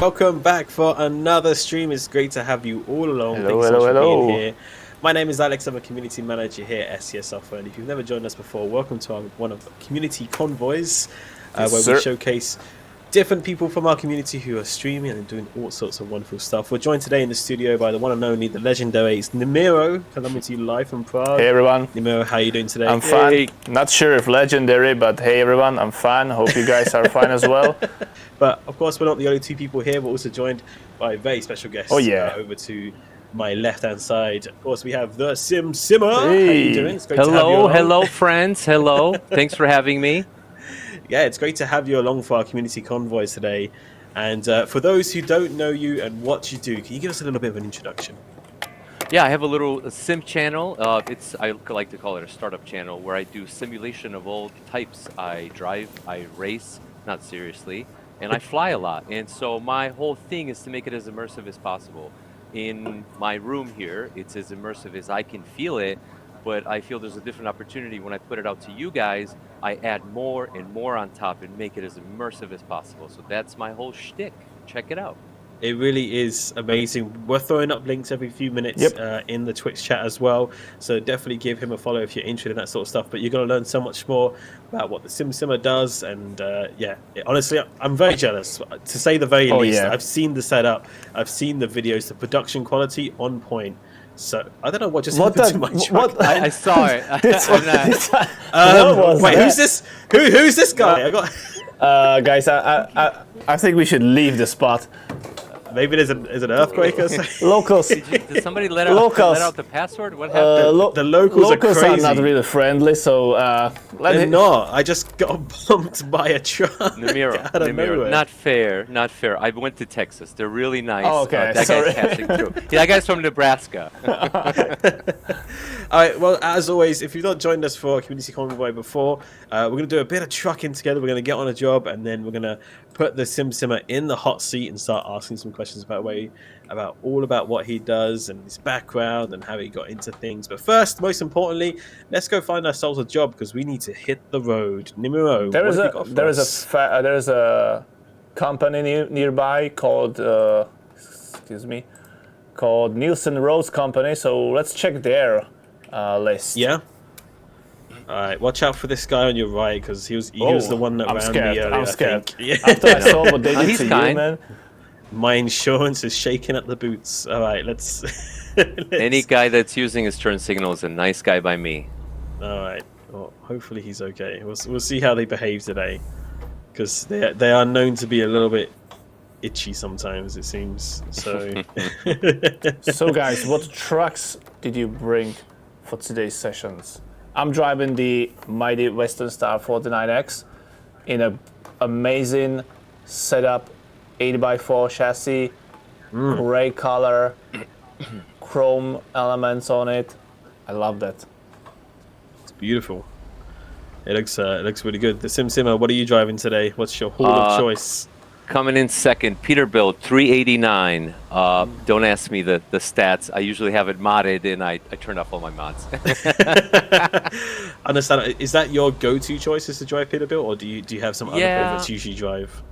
Welcome back for another stream. It's great to have you all along. Hello, Thanks so much for being hello. here. My name is Alex. I'm a community manager here at SCS Software. And if you've never joined us before, welcome to one of the community convoys, where we showcase different people from our community who are streaming and doing all sorts of wonderful stuff. We're joined today in the studio by the one and only, the legendary Nimiro, coming to you live from Prague. Hey everyone. Nimiro, how are you doing today? I'm fine. Not sure if legendary, but hey everyone, I'm fine. Hope you guys are fine as well. But of course, we're not the only two people here. We're also joined by a very special guest. Oh yeah. Over to my left-hand side. Of course, we have the Simmer. Hey. How you doing? It's great to have you along. Hello, friends. Hello. Thanks for having me. Yeah, it's great to have you along for our community convoys today. And for those who don't know you and what you do, can you give us a little bit of an introduction? Yeah, I have a little sim channel. I like to call it a startup channel where I do simulation of all types. I drive, I race, not seriously, and I fly a lot. And so my whole thing is to make it as immersive as possible. In my room here, it's as immersive as I can feel it, but I feel there's a different opportunity when I put it out to you guys. I add more and more on top and make it as immersive as possible. So that's my whole shtick. Check it out. It really is amazing. We're throwing up links every few minutes in the Twitch chat as well. So definitely give him a follow if you're interested in that sort of stuff. But you're going to learn so much more about what the Simmer does. And honestly, I'm very jealous, to say the very least. Yeah. I've seen the setup. I've seen the videos, the production quality on point. So I don't know what just happened to my truck. I saw it. Wait, who's this? Who's this guy? Guys, I think we should leave the spot. Maybe there's an earthquake or something. Locals. Did somebody let out the password? What happened? The locals are crazy. Not really friendly, so they're not. I just got bumped by a truck. Nimiro, not fair, not fair. I went to Texas. They're really nice. Oh, okay, that sorry. guy's passing through. Yeah, that guy's from Nebraska. All right, well, as always, if you've not joined us for a community convoy before, we're going to do a bit of trucking together. We're going to get on a job, and then we're going to put the Simmer in the hot seat and start asking some questions about what he does and his background and how he got into things. But first, most importantly, let's go find ourselves a job because we need to hit the road. Nimiro, there is a company nearby called called Nielsen Roads Company. So let's check their list. Yeah. All right, watch out for this guy on your right because he was the one that ran me earlier. I'm scared. Yeah. After I saw what they did to you, man. My insurance is shaking at the boots. All right, let's Any guy that's using his turn signal is a nice guy by me. All right. Well, hopefully he's okay. We'll see how they behave today, because they are known to be a little bit itchy sometimes, it seems. So, so guys, what trucks did you bring for today's sessions? I'm driving the mighty Western Star 49X in an amazing setup, 8x4 chassis, gray color, chrome elements on it. I love that. It's beautiful. It looks really good. The Simmer, what are you driving today? What's your haul of choice? Coming in second, Peterbilt 389. Don't ask me the stats. I usually have it modded, and I turned off all my mods. Understand? Is that your go-to choice, is to drive Peterbilt, or do you have some other favorites you usually drive?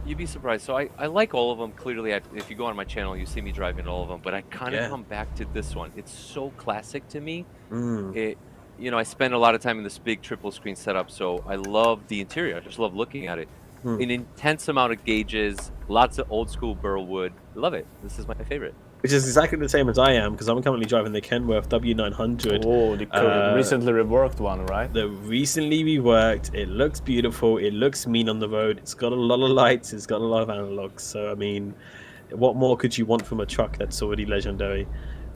You'd be surprised. So I like all of them. Clearly, if you go on my channel, you see me driving all of them. But I kind of come back to this one. It's so classic to me. I spend a lot of time in this big triple screen setup, so I love the interior. I just love looking at it. An intense amount of gauges, lots of old school burl wood. Love it. This is my favorite. Which is exactly the same as I am, because I'm currently driving the Kenworth W900. Oh, the recently reworked one, right? The recently reworked. It looks beautiful. It looks mean on the road. It's got a lot of lights. It's got a lot of analogs. So, I mean, what more could you want from a truck that's already legendary?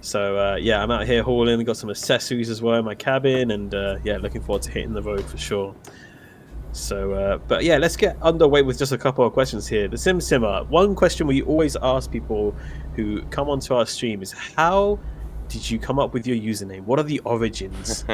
So, I'm out here hauling. Got some accessories as well in my cabin. And, looking forward to hitting the road for sure. So, let's get underway with just a couple of questions here. The Simmer, one question we always ask people who come onto our stream is, how did you come up with your username? What are the origins?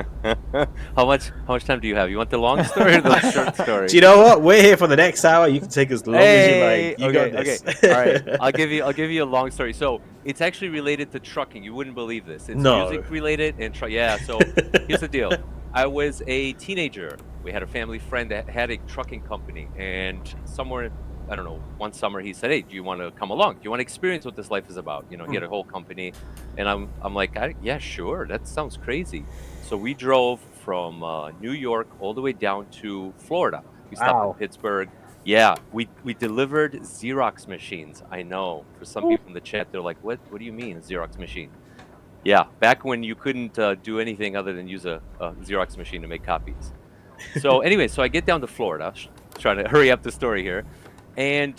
How much time do you have? You want the long story or the short story? Do you know what? We're here for the next hour. You can take as long as you like. You got this. Okay. All right. I'll give you a long story. So it's actually related to trucking. You wouldn't believe this. It's music related and So here's the deal. I was a teenager. We had a family friend that had a trucking company, and somewhere, I don't know, one summer he said, "Hey, do you want to come along? Do you want to experience what this life is about?" You know, he had a whole company, and I'm like, "Yeah, sure. That sounds crazy." So we drove from New York all the way down to Florida. We stopped in Wow. Pittsburgh. Yeah, we delivered Xerox machines. I know for some people in the chat, they're like, "What do you mean a Xerox machine?" Yeah, back when you couldn't do anything other than use a Xerox machine to make copies. So anyway, so I get down to Florida, trying to hurry up the story here, and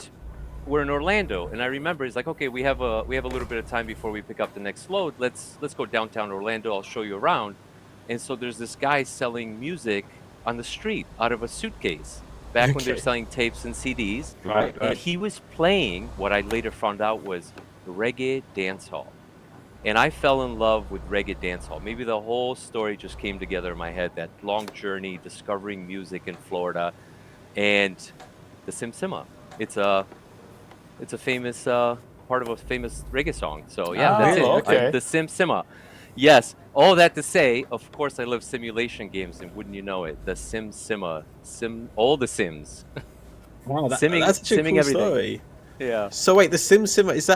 we're in Orlando. And I remember he's like, "Okay, we have a little bit of time before we pick up the next load. Let's go downtown Orlando. I'll show you around." And so there's this guy selling music on the street out of a suitcase. Back when they're Okay. selling tapes and CDs, Right. and he was playing what I later found out was reggae dancehall. And I fell in love with reggae dancehall. Maybe the whole story just came together in my head, that long journey discovering music in Florida and the Sim Sima. It's a famous part of a famous reggae song. So yeah, that's Oh, it. okay. The Sim Sima. Yes, all that to say, of course I love simulation games, and wouldn't you know it, the Sim Sima, all the Sims. Wow, Simming that's such a simming cool everything. story. Yeah. So wait, the Sim Simmer, is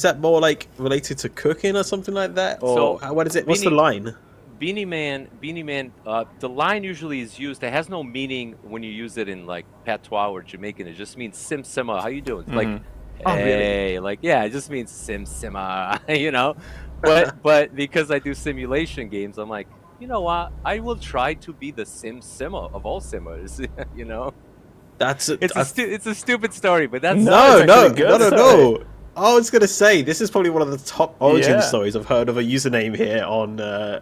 that more like related to cooking or something like that? Or So, what is it? What's the Beanie line? Beanie Man, the line usually is used. It has no meaning when you use it in like patois or Jamaican. It just means sim sima. How you doing? It's like, Oh, really? hey, like yeah, it just means sim sima, you know. But because I do simulation games, I'm like, you know what? I will try to be the sim sima of all simmers. You know, That's a, it's a stupid story, but that's no, it's no, actually a no, good no, story. no. I was gonna say this is probably one of the top origin Yeah. stories I've heard of a username here on the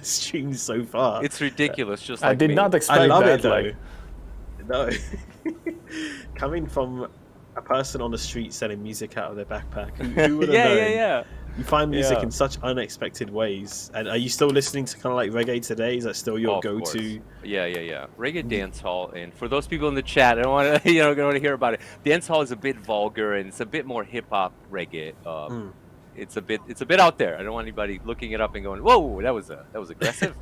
stream so far. it's ridiculous. Just I like did me. not I expect love that. it though. Like, No, coming from a person on the street selling music out of their backpack, who would have known? Yeah. You find music Yeah. in such unexpected ways. And are you still listening to kind of like reggae today? Is that still your Of course. go-to? Yeah. Reggae dance hall, and for those people in the chat, I don't want to, don't want to hear about it. Dance hall is a bit vulgar and it's a bit more hip hop reggae. It's a bit out there. I don't want anybody looking it up and going, "Whoa, that was aggressive."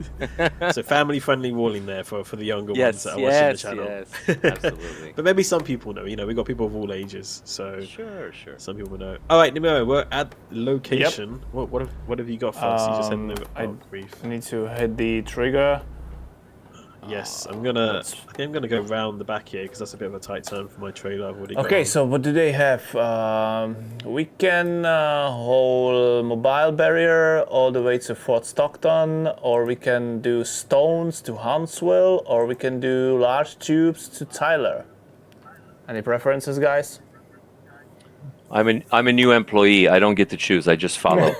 So family-friendly warning there for the younger ones yes, that are watching the channel. yes, absolutely. But maybe some people know. You know, we've got people of all ages, so Sure. some people know. All right, Nemo, we're at location. What have you got for us? You just had I brief. need to hit the trigger. Yes, I think I'm gonna go round the back here because that's a bit of a tight turn for my trailer. I've already got Okay, on. so what do they have? We can hold mobile barrier all the way to Fort Stockton, or we can do stones to Huntsville, or we can do large tubes to Tyler. Any preferences, guys? I'm a new employee. I don't get to choose. I just follow.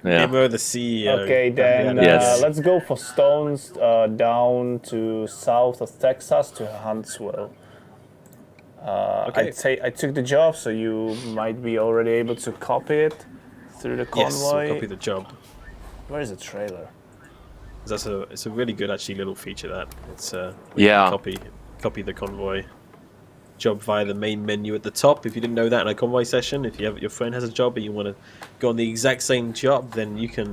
Yeah. Nemo, the CEO. Okay, then Yes. let's go for stones down to south of Texas to Huntsville. Okay. I took the job, so you might be already able to copy it through the Yes, convoy. we'll copy the job. Where is the trailer? It's a really good actually little feature that it's Yeah. copy the convoy job via the main menu at the top. If you didn't know that in a convoy session, if your friend has a job and you want to go on the exact same job, then you can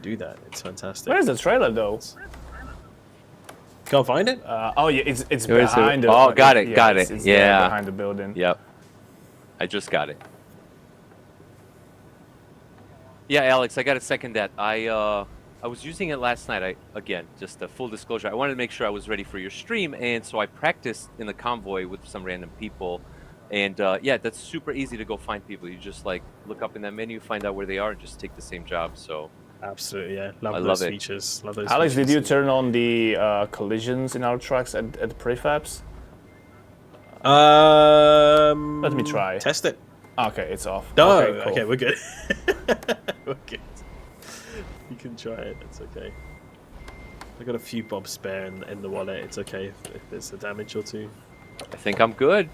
do that. It's fantastic. Where is the trailer though? Can't find it? Oh yeah, it's Where is it? behind the. Oh, got it, yeah, got it's- it. it's there Yeah. behind the building. Yep. I just got it. Yeah, Alex, I got to second that. I was using it last night. Again, just a full disclosure. I wanted to make sure I was ready for your stream, and so I practiced in the convoy with some random people. And yeah, that's super easy to go find people. You just like look up in that menu, find out where they are, and just take the same job. So Absolutely, yeah. I Love love those it. features. Love those Alex, did features. you turn on the collisions in our trucks at prefabs? Let me try. Test it. Okay, it's off. No, Okay, cool. okay, we're good. We're good. You can try it. It's okay. I got a few bob spare in the wallet. It's okay if there's a damage or two. I think I'm good.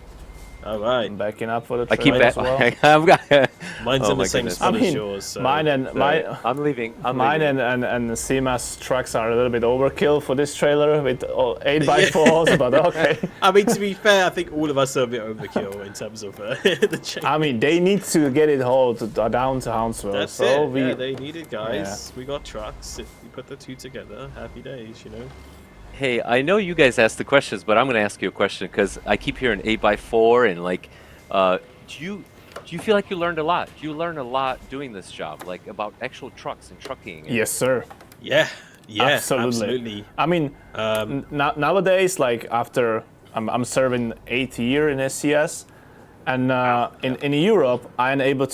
All right. I'm backing up for the I keep trailer as well. Mine's Oh in the my same goodness. spot I as mean, yours. So. mine and Sorry. my I'm leaving. I'm mine leaving. and the CMAS trucks are a little bit overkill for this trailer with 8x4s, but okay. I mean, to be fair, I think all of us are a bit overkill in terms of the chain. I mean, they need to get it hauled down to Hounsville. That's so it. Yeah, they need it, guys. We got trucks. If we put the two together, happy days, you know. Hey, I know you guys asked the questions, but I'm going to ask you a question because I keep hearing 8x4 and like, do you feel like you learned a lot? Do you learn a lot doing this job, like about actual trucks and trucking? Yes, sir. Yeah, Absolutely. I mean, nowadays, like after I'm serving 8th year in SCS, and in Europe, I am able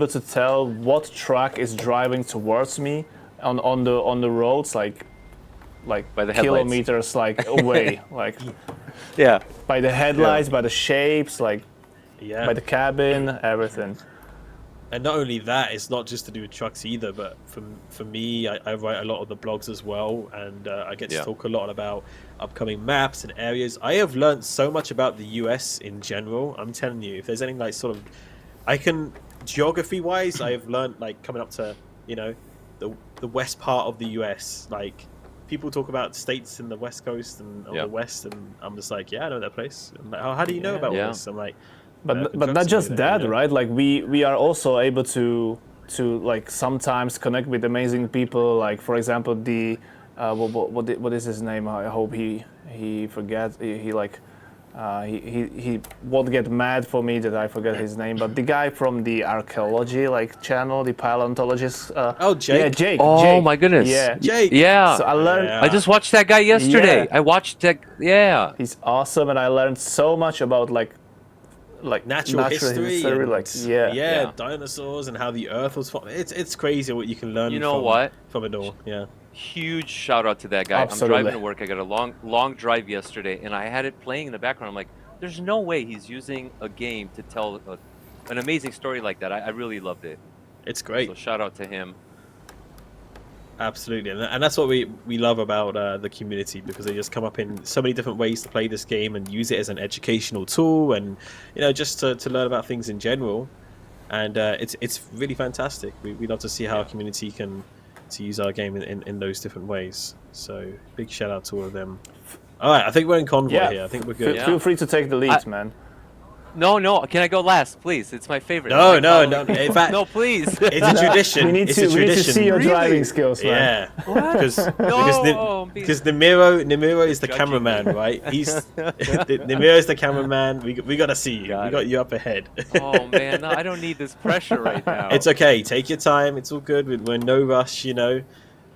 to tell what truck is driving towards me on the roads, like By the headlights. kilometers like away, like Yeah. by the headlights, by the shapes, like yeah. by the cabin, everything. And not only that, it's not just to do with trucks either, but for me, I write a lot of the blogs as well, and I get to talk a lot about upcoming maps and areas. I have learned so much about the US in general. I'm telling you, if there's anything like sort of, geography-wise, I have learned like coming up to, you know, the west part of the US. Like people talk about states in the West Coast and on the West, and I'm just like, yeah, I know that place. I'm like, how do you know about all this? I'm like. But not just that, right? Like we are also able to like sometimes connect with amazing people. Like for example, the what is his name? I hope he forgets. He won't get mad for me that I forget his name. But the guy from the archaeology channel, the paleontologist. Jake. Yeah, Jake. Oh Jake. my goodness. Yeah. Jake. Yeah. So I learned. I just watched that guy yesterday. Yeah. I watched that. Yeah. He's awesome, and I learned so much about like natural history and, dinosaurs and how the earth was formed. It's crazy what you can learn from it all. Huge shout out to that guy. Absolutely. I'm driving to work. I got a long drive yesterday, and I had it playing in the background. I'm like, there's no way he's using a game to tell an amazing story like that. I really loved it. It's great. So shout out to him. Absolutely, and that's what we love about the community, because they just come up in so many different ways to play this game and use it as an educational tool, and just to learn about things in general. And it's really fantastic. We love to see how our community can use our game in those different ways. So big shout out to all of them. All right, I think we're in convoy here. I think we're good. Feel free to take the lead, man. No. Can I go last, please? It's my favorite. No. In fact, no, please. It's a tradition. We need to see your driving skills, man. Yeah. Because Nemiro is the cameraman, right? He's Nemiro is the cameraman. We gotta see you. We got you up ahead. Oh man, no, I don't need this pressure right now. It's okay. Take your time. It's all good. We're no rush.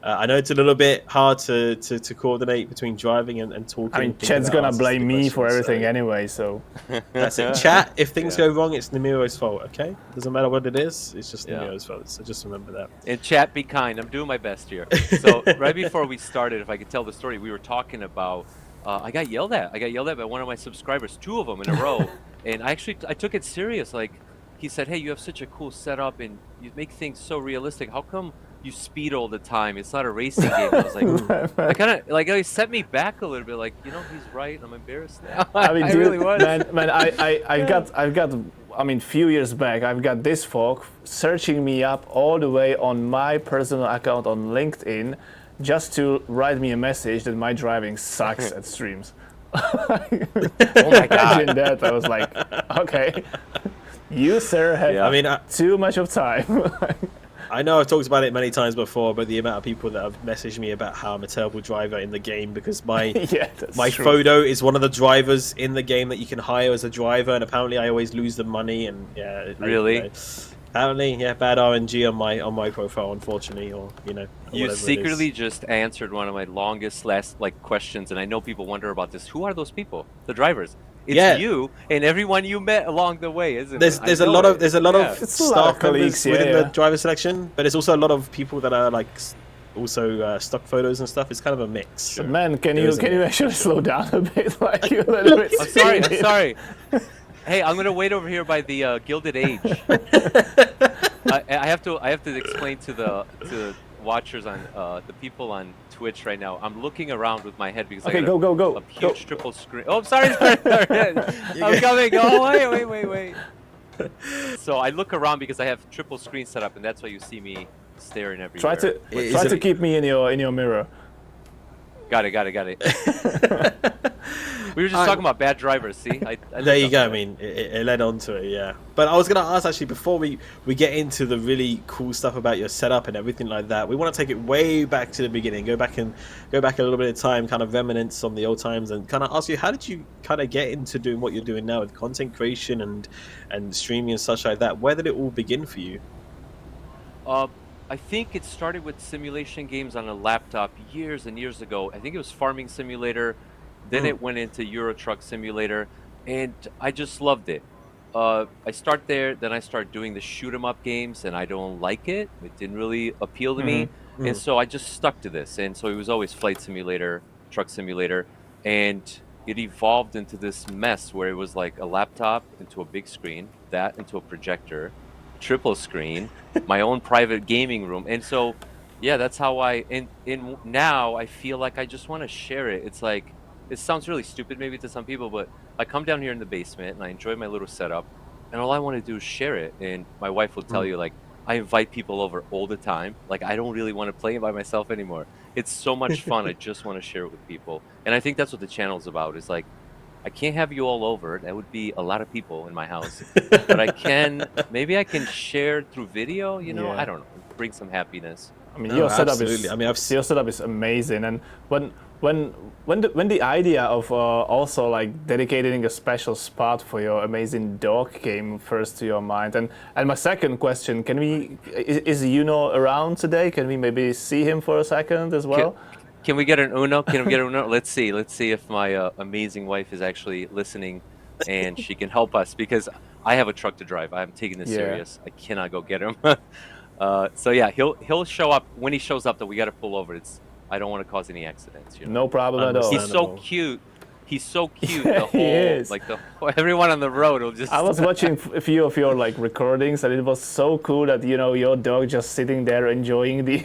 I know it's a little bit hard to coordinate between driving and talking. I mean, Chad's gonna blame me for everything anyway, so... That's it. Chat, if things go wrong, it's Nemiro's fault, okay? Doesn't matter what it is, it's just Nemiro's fault, so just remember that. And chat, be kind. I'm doing my best here. So, right before we started, if I could tell the story, we were talking about... I got yelled at. By one of my subscribers, 2 of them in a row. And I took it serious. Like, he said, hey, you have such a cool setup, and you make things so realistic. How come you speed all the time? It's not a racing game. I was like, I kind of it set me back a little bit. Like, he's right. I'm embarrassed now. I mean, I really was. Man, I've got. I mean, few years back, I've got this folk searching me up all the way on my personal account on LinkedIn, just to write me a message that my driving sucks at streams. Oh my god! Imagine that. I was like, okay, you sir have too much of time. I know I've talked about it many times before, but the amount of people that have messaged me about how I'm a terrible driver in the game, because my photo is one of the drivers in the game that you can hire as a driver, and apparently I always lose the money. And really, apparently, bad RNG on my profile, unfortunately, or You secretly just answered one of my longest questions, and I know people wonder about this. Who are those people? The drivers. It's you and everyone you met along the way, isn't it? There's a lot of staff members within the driver selection, but it's also a lot of people that are also stock photos and stuff. It's kind of a mix. But man, can you actually slow down a bit? You're a little bit I'm sorry. Hey, I'm gonna wait over here by the Gilded Age. I have to explain to the watchers on the people on Twitch right now. I'm looking around with my head because I got go. A huge triple screen. Oh, I'm sorry. I'm coming. Oh, wait. So I look around because I have triple screen set up, and that's why you see me staring everywhere. Try to keep me in your mirror. Got it. We were just talking about bad drivers. See, there you go. I mean, it led on to it, yeah. But I was going to ask actually before we get into the really cool stuff about your setup and everything like that. We want to take it way back to the beginning. Go back a little bit of time, kind of reminisce on the old times, and kind of ask you, how did you kind of get into doing what you're doing now with content creation and streaming and such like that? Where did it all begin for you? I think it started with simulation games on a laptop years and years ago. I think it was Farming Simulator. Then it went into Euro Truck Simulator, and I just loved it. I start there, then I start doing the shoot 'em up games, and I don't like it. It didn't really appeal to me, and so I just stuck to this. And so it was always Flight Simulator, Truck Simulator, and it evolved into this mess where it was like a laptop into a big screen, that into a projector, triple screen, my own private gaming room. And so yeah, that's how now I feel like I just want to share it. It's like, it sounds really stupid maybe to some people, but I come down here in the basement and I enjoy my little setup, and all I want to do is share it. And my wife will tell you, like, I invite people over all the time. Like, I don't really want to play it by myself anymore. It's so much fun. I just want to share it with people. And I think that's what the channel's about, is like, I can't have you all over. That would be a lot of people in my house. But maybe I can share through video, you know? Yeah. I don't know, bring some happiness. I mean, No, your setup absolutely. is. I mean, your setup is amazing. And when the idea of also like dedicating a special spot for your amazing dog came first to your mind, and my second question, is Yuno around today? Can we maybe see him for a second as well? Can we get an Uno? Can we get an Uno? Let's see if my amazing wife is actually listening, and she can help us, because I have a truck to drive. I'm taking this serious. I cannot go get him. So yeah, he'll show up. When he shows up, though, we got to pull over. I don't want to cause any accidents. You know? No problem at all. He's so cute. He's so cute. The whole, everyone on the road will just. I was watching a few of your like recordings, and it was so cool that, you know, your dog just sitting there enjoying the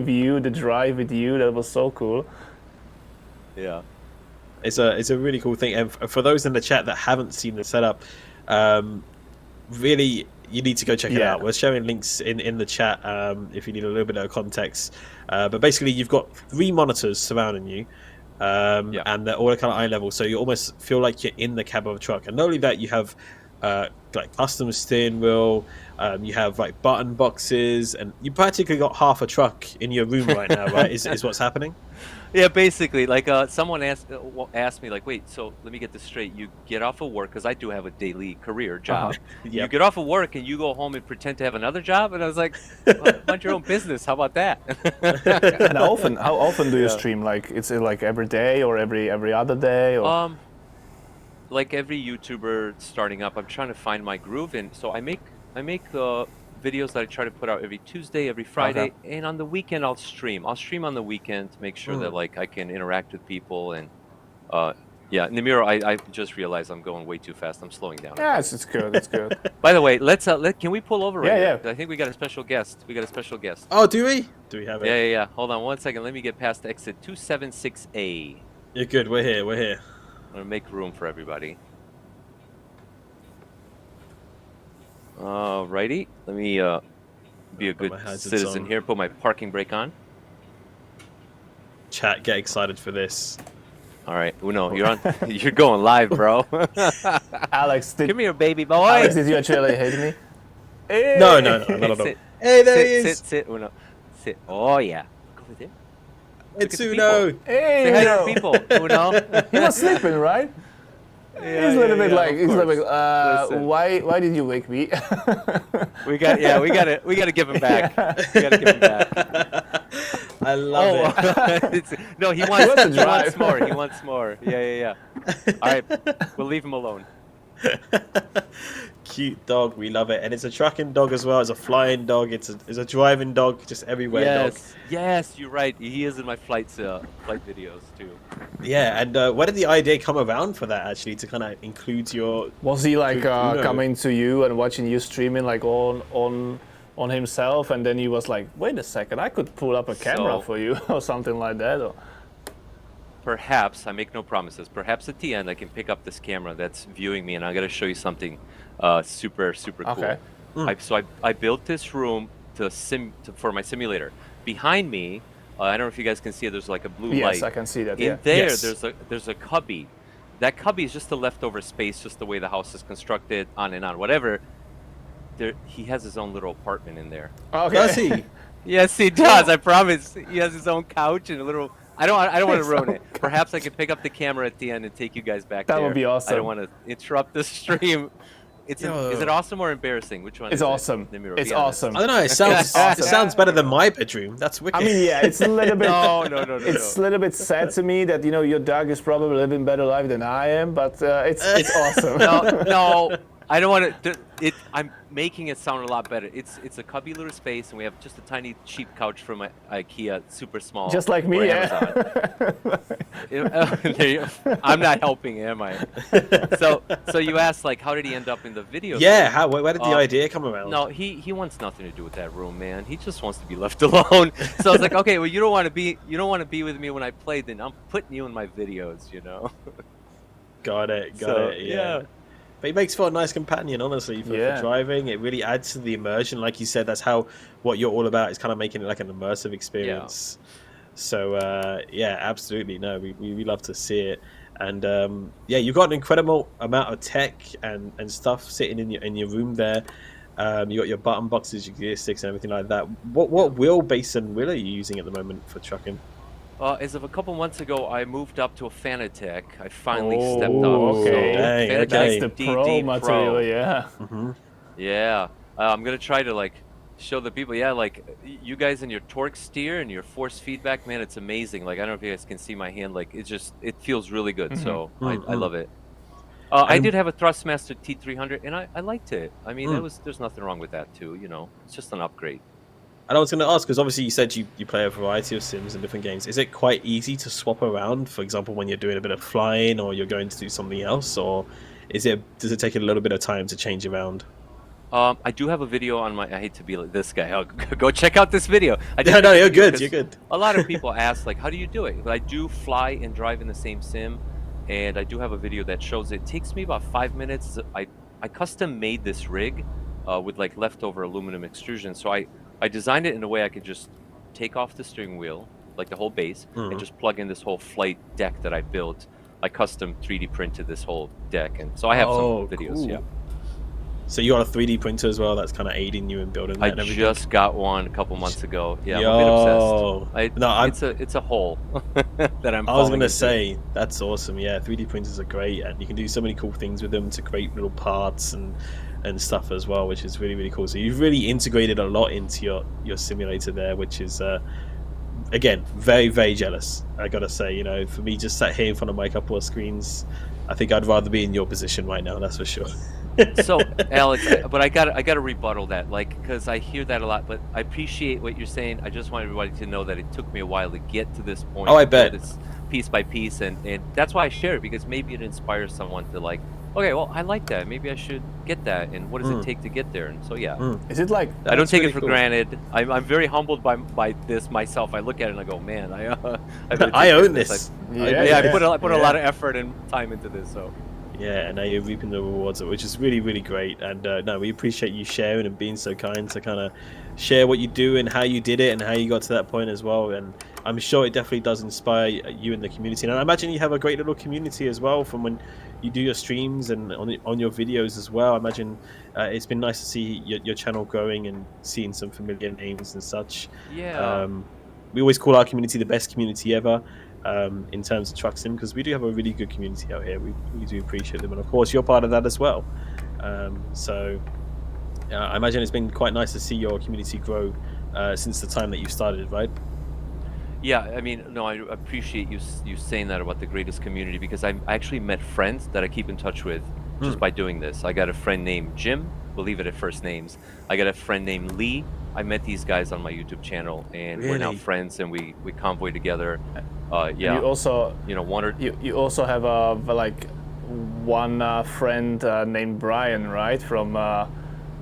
view, the drive with you. That was so cool. Yeah, it's a really cool thing. And for those in the chat that haven't seen the setup, really, you need to go check it out. We're sharing links in the chat if you need a little bit of context. But basically, you've got 3 monitors surrounding you, and they're all kind of eye level, so you almost feel like you're in the cab of a truck. And not only that, you have like custom steering wheel, you have like button boxes, and you practically got half a truck in your room right now, right? Is what's happening? Yeah, basically, like someone asked me, like, wait, so let me get this straight. You get off of work, because I do have a daily career job. You get off of work and you go home and pretend to have another job, and I was like, well, mind your own business. How about that? And how often do you stream? Like, is it like every day or every other day? Or? Like every YouTuber starting up, I'm trying to find my groove, and so I make videos that I try to put out every Tuesday, every Friday, and on the weekend I'll stream. I'll stream on the weekend to make sure that like I can interact with people. And Namiro, I just realized I'm going way too fast. I'm slowing down. Yeah, it's good. It's good. By the way, can we pull over? Yeah. I think we got a special guest. Oh, do we? Do we have it? Yeah. Hold on 1 second. Let me get past exit 276A. You're good. We're here. I'm gonna make room for everybody. Alrighty, let me be a good citizen here. Put my parking brake on. Chat, get excited for this. All right, Uno, you're on. You're going live, bro. Alex, come here, baby boy. Alex, did you actually hit me? Hey. No, not at all. Hey, there he is. Sit, Uno. Sit. Oh yeah. Go with him. It's Uno. Hey, say hi to people, Uno. He was sleeping, right? He's a little bit like, why did you wake me? we gotta give him back. We gotta give him back. I love it. No, he wants more. He wants more. Yeah. All right, we'll leave him alone. Cute dog, we love it, and it's a trucking dog as well. It's a flying dog. It's a driving dog, just everywhere. Yes, you're right. He is in my flight videos too. Yeah, and where did the idea come around for that, actually, to kind of include your? Was he like coming to you and watching you streaming like on himself, and then he was like, wait a second, I could pull up a camera for you or something like that? Or... perhaps, I make no promises, perhaps at the end I can pick up this camera that's viewing me, and I'm gonna show you something super cool. Okay. I built this room for my simulator. Behind me, I don't know if you guys can see it. There's like a blue Yes, light. I can see that. In Yeah. there, Yes. there's a cubby. That cubby is just a leftover space, just the way the house is constructed, on and on, whatever. He has his own little apartment in there. Okay. Does he? Yes, he does. I promise. He has his own couch and a little. I don't want to ruin it. Perhaps I can pick up the camera at the end and take you guys back That there. would be awesome. I don't want to interrupt the stream. Is it awesome or embarrassing? Which one? It's is awesome. It? Nimiro, It's be honest. awesome. I don't know. It sounds Awesome. it sounds better than my bedroom. That's wicked. I mean, yeah, it's a little bit. No. It's a little bit sad to me that your dog is probably living better life than I am, but it's awesome. No, I don't want to. I'm making it sound a lot better. It's a cubby little space, and we have just a tiny cheap couch from IKEA, super small. Just like me, or yeah. I'm not helping, am I? So you asked, like, how did he end up in the video? Yeah. Where did the idea come around? No, he wants nothing to do with that room, man. He just wants to be left alone. So I was like, okay, well, you don't want to be with me when I play, then I'm putting you in my videos, Got it. Yeah. But he makes for a nice companion, honestly, for driving. It really adds to the immersion. Like you said, that's what you're all about, is kind of making it like an immersive experience. Yeah. So, yeah, absolutely. No, we love to see it. And, you've got an incredible amount of tech and stuff sitting in your room there. You got your button boxes, your gear sticks, and everything like that. What wheelbase and wheel are you using at the moment for trucking? As of a couple months ago, I moved up to a Fanatec. I finally stepped up. Okay. So, That's the DD pro material, yeah. Mm-hmm. Yeah. I'm gonna try to show the people. Yeah, you guys and your torque steer and your force feedback, man, it's amazing. I don't know if you guys can see my hand. It feels really good. So I love it. I did have a Thrustmaster T300, and I liked it. I mean, there's nothing wrong with that too. It's just an upgrade. And I was going to ask, because obviously you said you play a variety of sims and different games. Is it quite easy to swap around, for example, when you're doing a bit of flying or you're going to do something else? Or does it take a little bit of time to change around? I do have a video on my... I hate to be like this guy. Go check out this video. No, you're good. You're good. A lot of people ask, how do you do it? I do fly and drive in the same sim, and I do have a video that shows it. It takes me about 5 minutes. I custom made this rig with leftover aluminum extrusion. So I designed it in a way I could just take off the steering wheel, the whole base, and just plug in this whole flight deck that I built. I custom 3D printed this whole deck, and so I have some videos. Cool. Yeah. So you got a 3D printer as well that's kind of aiding you in building that and everything? I just got one a couple months ago. Yeah, I'm a bit obsessed. It's a hole that I'm. I was gonna say that's awesome. Yeah, 3D printers are great, and you can do so many cool things with them to create little parts and stuff as well, which is really cool. So you've really integrated a lot into your simulator there, which is again very jealous. I gotta say, for me, just sat here in front of my couple of screens, I think I'd rather be in your position right now. That's for sure. So, Alex, but I gotta rebuttal that, because I hear that a lot. But I appreciate what you're saying. I just want everybody to know that it took me a while to get to this point. Oh, I bet. It's piece by piece, and that's why I share it, because maybe it inspires someone to okay, well, I like that. Maybe I should get that. And what does it take to get there? And so, yeah. Is it I don't take it for granted. I'm very humbled by this myself. I look at it and I go, man, I own this. I put a lot of effort and time into this. So. Yeah, and now you're reaping the rewards, which is really great. And no, we appreciate you sharing and being so kind to kind of share what you do and how you did it and how you got to that point as well. And I'm sure it definitely does inspire you and the community. And I imagine you have a great little community as well from when you do your streams and on your videos as well. I imagine it's been nice to see your channel growing and seeing some familiar names and such. Yeah. We always call our community the best community ever. In terms of truck sim, because we do have a really good community out here. We do appreciate them, and of course you're part of that as well. So I imagine it's been quite nice to see your community grow since the time that you started, right? Yeah, I mean, no, I appreciate you saying that about the greatest community, because I actually met friends that I keep in touch with just by doing this. I got a friend named Jim, we'll leave it at first names. I got a friend named Lee. I met these guys on my YouTube channel, and we're now friends, and we convoy together. Yeah. And you also, you also have one friend named Brian, right? From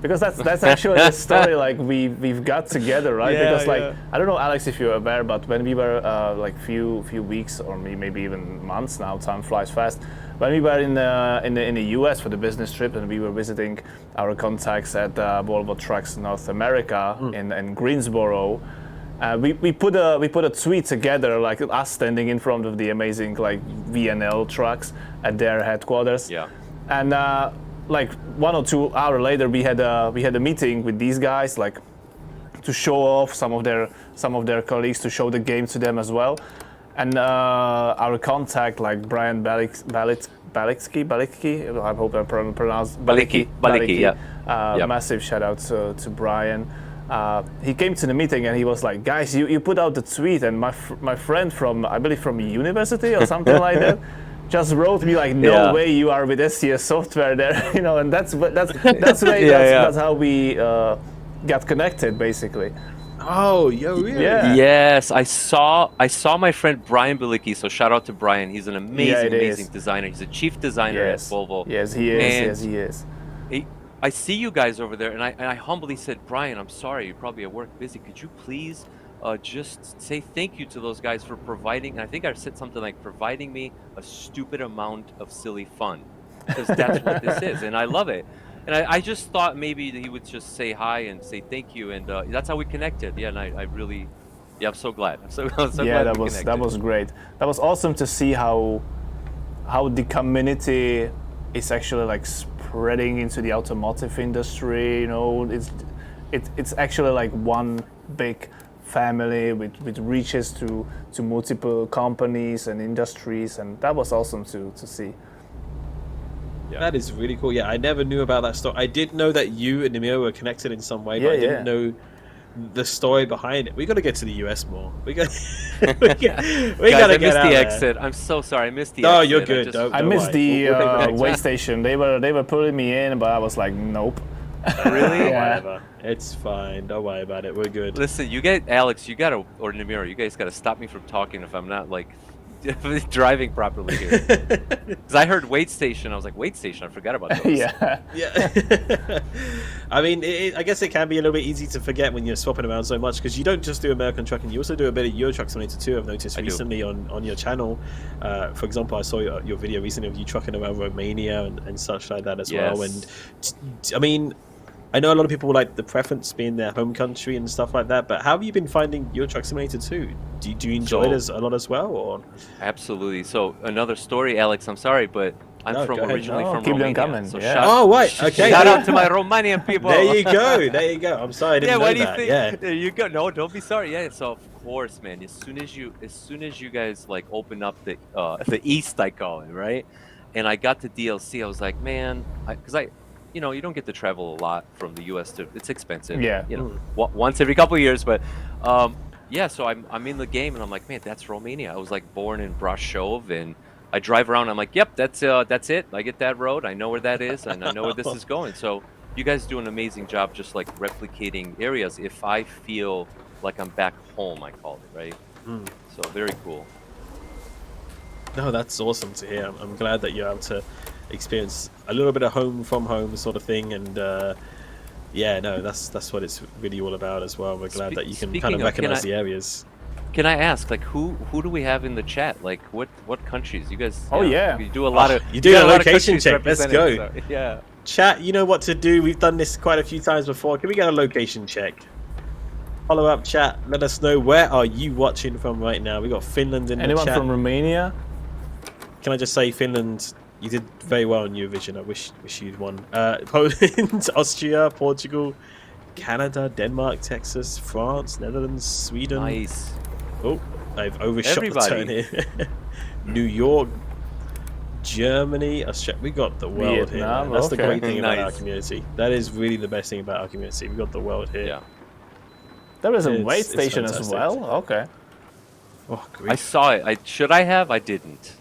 because that's actually the story like we've got together, right? Yeah, Because like yeah. I don't know, Alex, if you're aware, but when we were like few weeks or maybe even months now, time flies fast. When we were in the US for the business trip, and we were visiting our contacts at Volvo Trucks North America in Greensboro. We put a tweet together, like us standing in front of the amazing like VNL trucks at their headquarters. Yeah. And like 1 or 2 hours later, we had a meeting with these guys, like to show off some of their colleagues, to show the game to them as well. And our contact, like Brian Balitsky, I hope I pronounced Balicki, yeah. Yep. Massive shout out to Brian. He came to the meeting and he was like, guys, you put out the tweet, and my friend from, I believe from university or something like that, just wrote me like, no way you are with SCS Software there, you know, and that's how we got connected basically. Oh, yo, really? Yeah. Yes, I saw my friend Brian Balicki. So shout out to Brian. He's an amazing designer. He's a chief designer at Volvo. Yes, he is. And yes, he is. I see you guys over there, and I humbly said, Brian, I'm sorry, you're probably at work busy. Could you please just say thank you to those guys for providing, and I think I said something like providing me a stupid amount of silly fun, because that's what this is, and I love it. And I just thought maybe that he would just say hi and say thank you, and that's how we connected. Yeah, and I really, I'm so glad. I'm so glad that was great. That was awesome to see how the community is actually like spreading into the automotive industry. You know, it's actually like one big family with reaches to multiple companies and industries, and that was awesome to see. Yeah. That is really cool. Yeah, I never knew about that story. I did know that you and Emil were connected in some way, but I didn't know the story behind it. We got to get to the US more. We got to get I missed the exit. I'm so sorry. I missed the exit. No, you're good. I missed the way station. They were pulling me in, but I was like, nope. Really? Whatever. It's fine. Don't worry about it. We're good. Listen, Alex, or Namira, you guys gotta stop me from talking if I'm not like driving properly here. Because I heard wait station, I was like, wait station, I forgot about those. Yeah. I mean, I guess it can be a little bit easy to forget when you're swapping around so much, because you don't just do American trucking, you also do a bit of Euro Truck Simulator too. I've noticed recently on your channel. For example, I saw your video recently of you trucking around Romania and such like that as well. And I mean, I know a lot of people like the preference being their home country and stuff like that, but how have you been finding Euro Truck Simulator 2? Do you enjoy it a lot as well? Or? Absolutely. So another story, Alex, I'm sorry, but I'm originally from Romania. Coming. So okay. Shout out to my Romanian people. There you go. I'm sorry I didn't know what do you that. think? Yeah. There you go. No, don't be sorry. Yeah, so of course, man, as soon as you guys like open up the East, I call it, right? And I got to DLC, I was like, man, because you know, you don't get to travel a lot from the U.S. to, it's expensive. Yeah. You know, once every couple of years, but yeah. So I'm in the game, and I'm like, man, that's Romania. I was like born in Brasov, and I drive around. I'm like, yep, that's it. I get that road. I know where that is, and I know where this is going. So you guys do an amazing job, just like replicating areas. If I feel like I'm back home, I call it, right? So very cool. No, that's awesome to hear. I'm glad that you're able to experience a little bit of home from home sort of thing, and yeah, no, that's what it's really all about as well. We're glad that you can kind of recognize the areas. Can I ask, like, who do we have in the chat? Like, what countries? You guys? You do a lot of. You do a location check. Let's go. So, yeah. Chat, you know what to do. We've done this quite a few times before. Can we get a location check? Follow up, chat. Let us know, where are you watching from right now? We got Finland in the chat. Anyone from Romania? Can I just say, Finland, you did very well in Eurovision. I wish you'd won. Poland, Austria, Portugal, Canada, Denmark, Texas, France, Netherlands, Sweden. Nice. Oh, I've overshot the turn here. New York, Germany, Australia. We got the world Vietnam, here. That's the great thing about our Nice. community. That is really the best thing about our community. We got the world here. Yeah. There is a wait station as well. Okay. Oh, I saw it. Should I have? I didn't.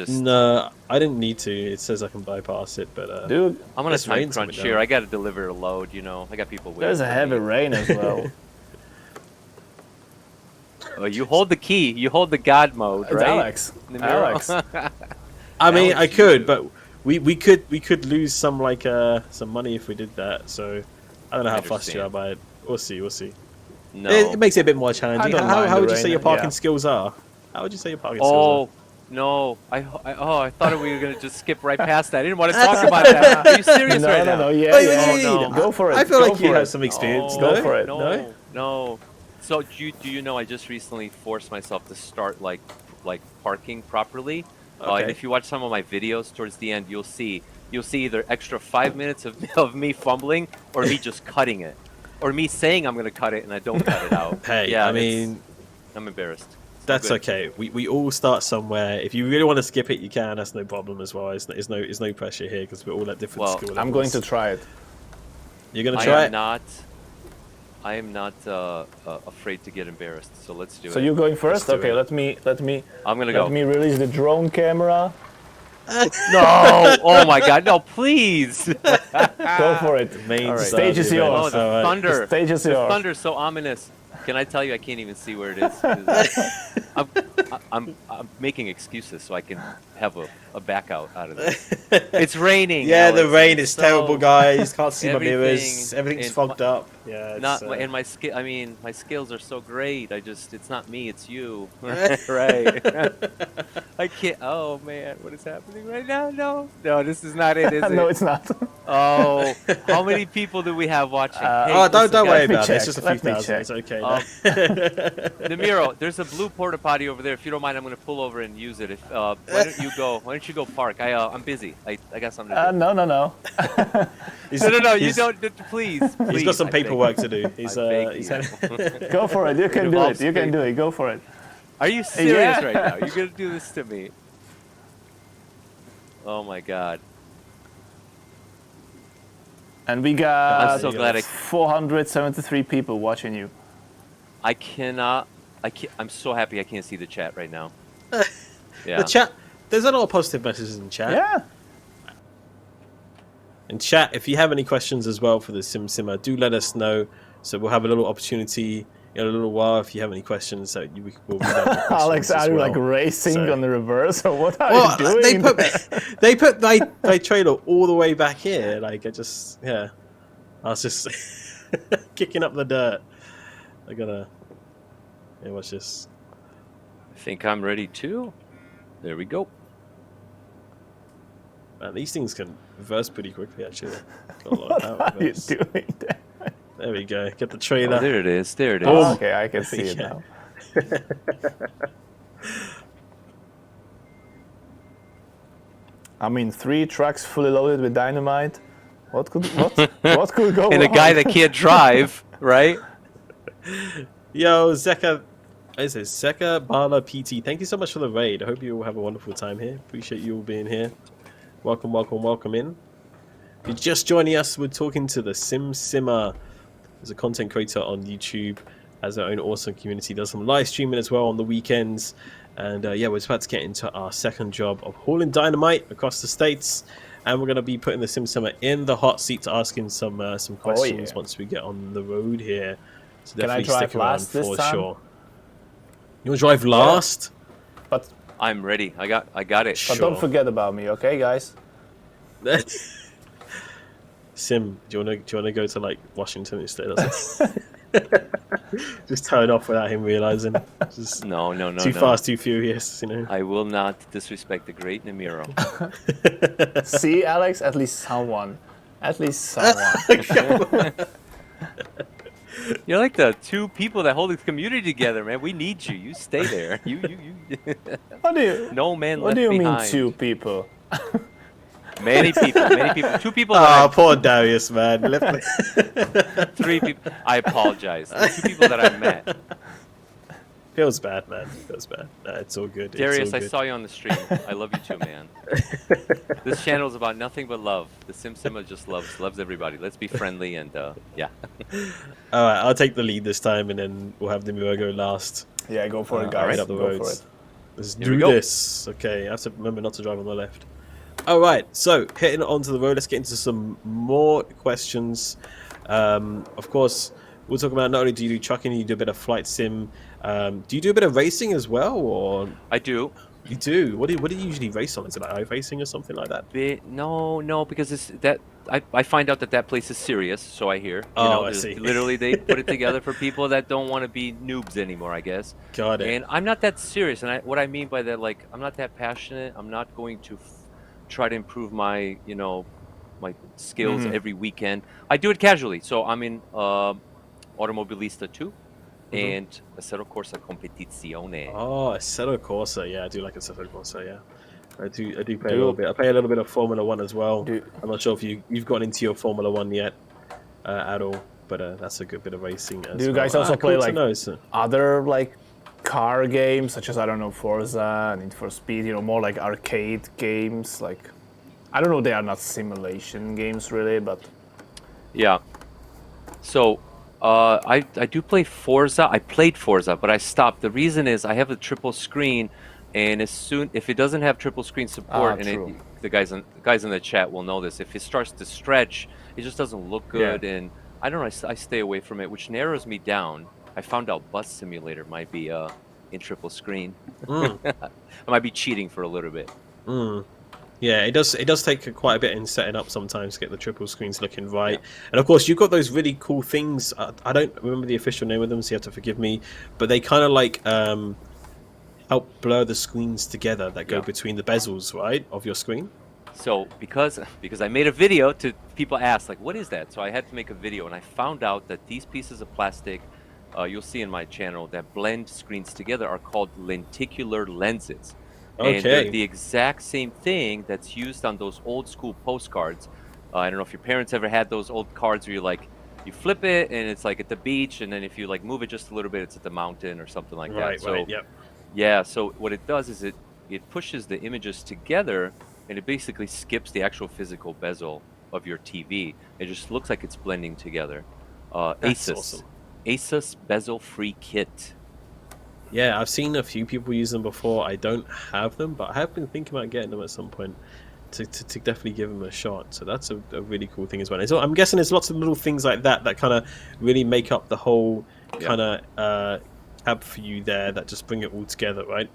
No, I didn't need to. It says I can bypass it, but dude, I'm on a time crunch here. I got to deliver a load. You know, I got people waiting. There's a heavy rain as well. Oh, you hold the key. You hold the God mode, It's right? Alex. I mean, I could, but we could lose some money if we did that. So I don't know I how fussed you are understand. by it. We'll see. We'll see. No. It makes it a bit more challenging. don't mind How the would you rain, say your parking yeah. skills are? How would you say your parking skills are? Oh no! I thought we were gonna just skip right past that. I didn't want to talk about that. Are you serious right now? No, yeah, Wait, yeah. what do you Oh, mean? no. Go for it. I feel go like you for have it. some experience. No, Go for it. No. So do you know I just recently forced myself to start like parking properly? And Okay. if you watch some of my videos towards the end, you'll see either extra 5 minutes of me fumbling or me just cutting it, or me saying I'm gonna cut it and I don't cut it out. Hey, Yeah, I mean, I'm embarrassed. It's not that's good. okay. We all start somewhere. If you really want to skip it, you can. That's no problem as well. It's no pressure here because we're all at different Well, skill levels. I'm going to try it. You're gonna try it. I am not afraid to get embarrassed. So let's do it. So you're going first? do Okay, it. let me I'm gonna go. let me release the drone camera. No! Oh my God! No, please! Go for it. Main All right. start Stage is event. yours. Oh, the All right. thunder! The stage is The yours. thunder's so ominous. Can I tell you? I can't even see where it is. I'm making excuses so I can have a back out of this. It's raining. Yeah, the Alex. rain It's is terrible, so- guys. Can't see my everything mirrors. Everything's in fogged up. Yeah, it's, Not and my skill. I mean, my skills are so great. It's not me. It's you. Right. I can't. Oh man, what is happening right now? No, this is not it, is it? No, it's not. Oh, how many people do we have watching? Hey, Oh, don't listen, worry me about it. It's check. just a few Let me thousand. check. It's okay. Um, Namiro, there's a blue porta potty over there. If you don't mind, I'm going to pull over and use it. Why don't you go? Why don't you go park? I'm busy. I got something to do. No. No. You don't. Please. He's got some I beg paperwork you. to do. He's I beg he's you. had, Go for it. You can do involves it. You can faith. do it. Go for it. Are you serious Yeah. right now? You're going to do this to me? Oh my God. And we got I'm so glad I 473 people watching you. I cannot. I'm so happy I can't see the chat right now. Yeah. the chat. There's a lot of positive messages in chat. Yeah. In chat, if you have any questions as well for the Sim Simmer, do let us know. So we'll have a little opportunity in a little while. If you have any questions, so we'll read out the questions Alex, as are you well. like racing So- on the reverse or what are Well, you doing? they put my trailer all the way back here. Like I was just kicking up the dirt. I gotta. Yeah, watch this. I think I'm ready too. There we go. Man, these things can reverse pretty quickly, actually. Got a lot of power What are you reverse. doing there? There we go. Get the Oh, trailer. there it is. There it is. Oh, okay, I can see it Yeah. now. I mean, 3 trucks fully loaded with dynamite. What could go And a wrong? guy that can't drive, right? Yo, Zeka. Is it Zeka Bala PT? Thank you so much for the raid. I hope you all have a wonderful time here. Appreciate you all being here. Welcome in. If you're just joining us, we're talking to the Sim Simmer. He's a content creator on YouTube, has our own awesome community, does some live streaming as well on the weekends. And yeah, we're about to get into our second job of hauling dynamite across the states. And we're going to be putting the Sim Simmer in the hot seat to ask him some questions yeah. once we get on the road here. So Can I definitely drive stick around last this for time? sure. You want to drive last? But I'm ready. I got it. Sure. don't forget about me, okay, guys? Sim, do you want to go to like Washington instead? Just turn off without him realizing. Just No. too fast, too furious, you know. I will not disrespect the great Namiro. See, Alex, at least someone. You're like the two people that hold the community together, man. We need you. You stay there. You. What do you? No man What left do you behind. mean 2 people? Many people. 2 people. Oh, That poor Darius, man. 3 people. I apologize. The 2 people that I met. Feels bad, man. Feels bad. Nah, it's all good. Darius, it's all I good. saw you on the stream. I love you too, man. This channel is about nothing but love. The Sim Simmer just loves everybody. Let's be friendly and yeah. All right, I'll take the lead this time, and then we'll have the Miro go last. Yeah, go for it, Right guys. up the Go for roads. it. Let's Here do we go. this. Okay, I have to remember not to drive on the left. All right, so heading onto the road, let's get into some more questions. Of course, we'll talk about not only do you do trucking, you do a bit of flight sim. Do you do a bit of racing as well, or I do. you do? What do you usually race on? Is it like iRacing or something like that? No, because it's that I find out that place is serious, so I hear. Oh, I There's see. literally they put it together for people that don't want to be noobs anymore, I guess. Got it. And I'm not that serious, and what I mean by that, like, I'm not that passionate. I'm not going to try to improve my, my skills every weekend. I do it casually. So I'm in Automobilista 2 Mhm. and Assetto Corsa Competizione. Oh, Assetto Corsa. Yeah, I do like Assetto Corsa. Yeah, I do play a little Do bit. I play a little bit of Formula One as well. do I'm not sure if you've got into your Formula One yet at all, but that's a good bit of racing do as you well. guys also play Cool to like know. So, other like car games such as, I don't know, Forza, Need for Speed? More like arcade games. Like, I don't know, they are not simulation games really, but Yeah. So I do play Forza. I played Forza, but I stopped. The reason is I have a triple screen, and if it doesn't have triple screen support, and true. the guys in the chat will know this. If it starts to stretch, it just doesn't look Yeah. good, and I don't know. I stay away from it, which narrows me down. I found out Bus Simulator might be in triple screen. mm, I might be cheating for a little bit. mm. Yeah, it does. It does take quite a bit in setting up sometimes to get the triple screens looking Yeah. right. And of course, you've got those really cool things. I don't remember the official name of them, so you have to forgive me. But they kind of like help blur the screens together that go Yeah. between the bezels, right, of your screen. So because I made a video, to people ask like, what is that? So I had to make a video, and I found out that these pieces of plastic, you'll see in my channel, that blend screens together are called lenticular lenses. And they're Okay. the exact same thing that's used on those old school postcards. I don't know if your parents ever had those old cards where you flip it and it's like at the beach, and then if you like move it just a little bit, it's at the mountain or something like that. Right. So Right. Yep. yeah, so what it does is it pushes the images together, and it basically skips the actual physical bezel of your TV. It just looks like it's blending together. That's awesome. Asus bezel free kit. Yeah, I've seen a few people use them before. I don't have them, but I have been thinking about getting them at some point to definitely give them a shot. So that's a really cool thing as well. So I'm guessing there's lots of little things like that that kind of really make up the whole kind of tab for you there that just bring it all together, right?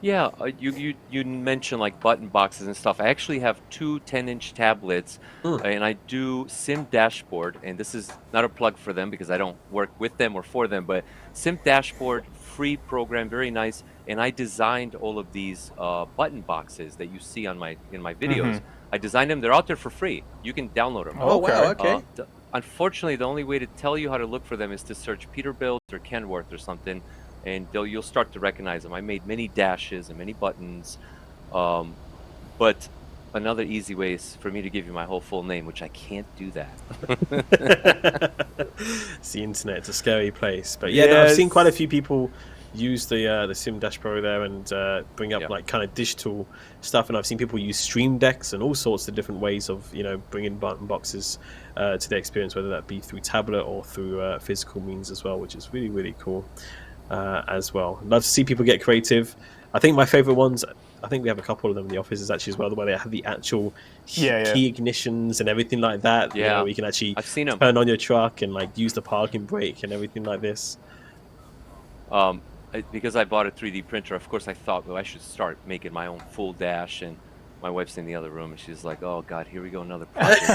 Yeah, you mentioned like button boxes and stuff. I actually have two 10-inch tablets, Mm, and I do Sim Dashboard, and this is not a plug for them because I don't work with them or for them, but Sim Dashboard, free program, very nice. And I designed all of these button boxes that you see in my videos. I designed them. They're out there for free. You can download them. Oh wow, Okay. okay. Unfortunately, the only way to tell you how to look for them is to search Peterbilt or Kenworth or something, and you'll start to recognize them. I made many dashes and many buttons, but another easy way is for me to give you my whole full name, which I can't do that. It's the internet. It's a scary place, but yeah, no, I've seen Yes. quite a few people use the Sim Dash Pro there and bring up Yeah. like kind of digital stuff, and I've seen people use Stream Decks and all sorts of different ways of bringing button boxes to their experience, whether that be through tablet or through physical means as well, which is really really cool as well. Love to see people get creative. I think my favorite ones, I think we have a couple of them in the office, is actually as well the way they have the actual key ignitions and everything like that. Yeah. Where you can actually I've seen 'em. turn on your truck and like use the parking brake and everything like this. Because I bought a 3D printer, of course I thought, well, I should start making my own full dash. And my wife's in the other room, and she's like, "Oh God, here we go, another project."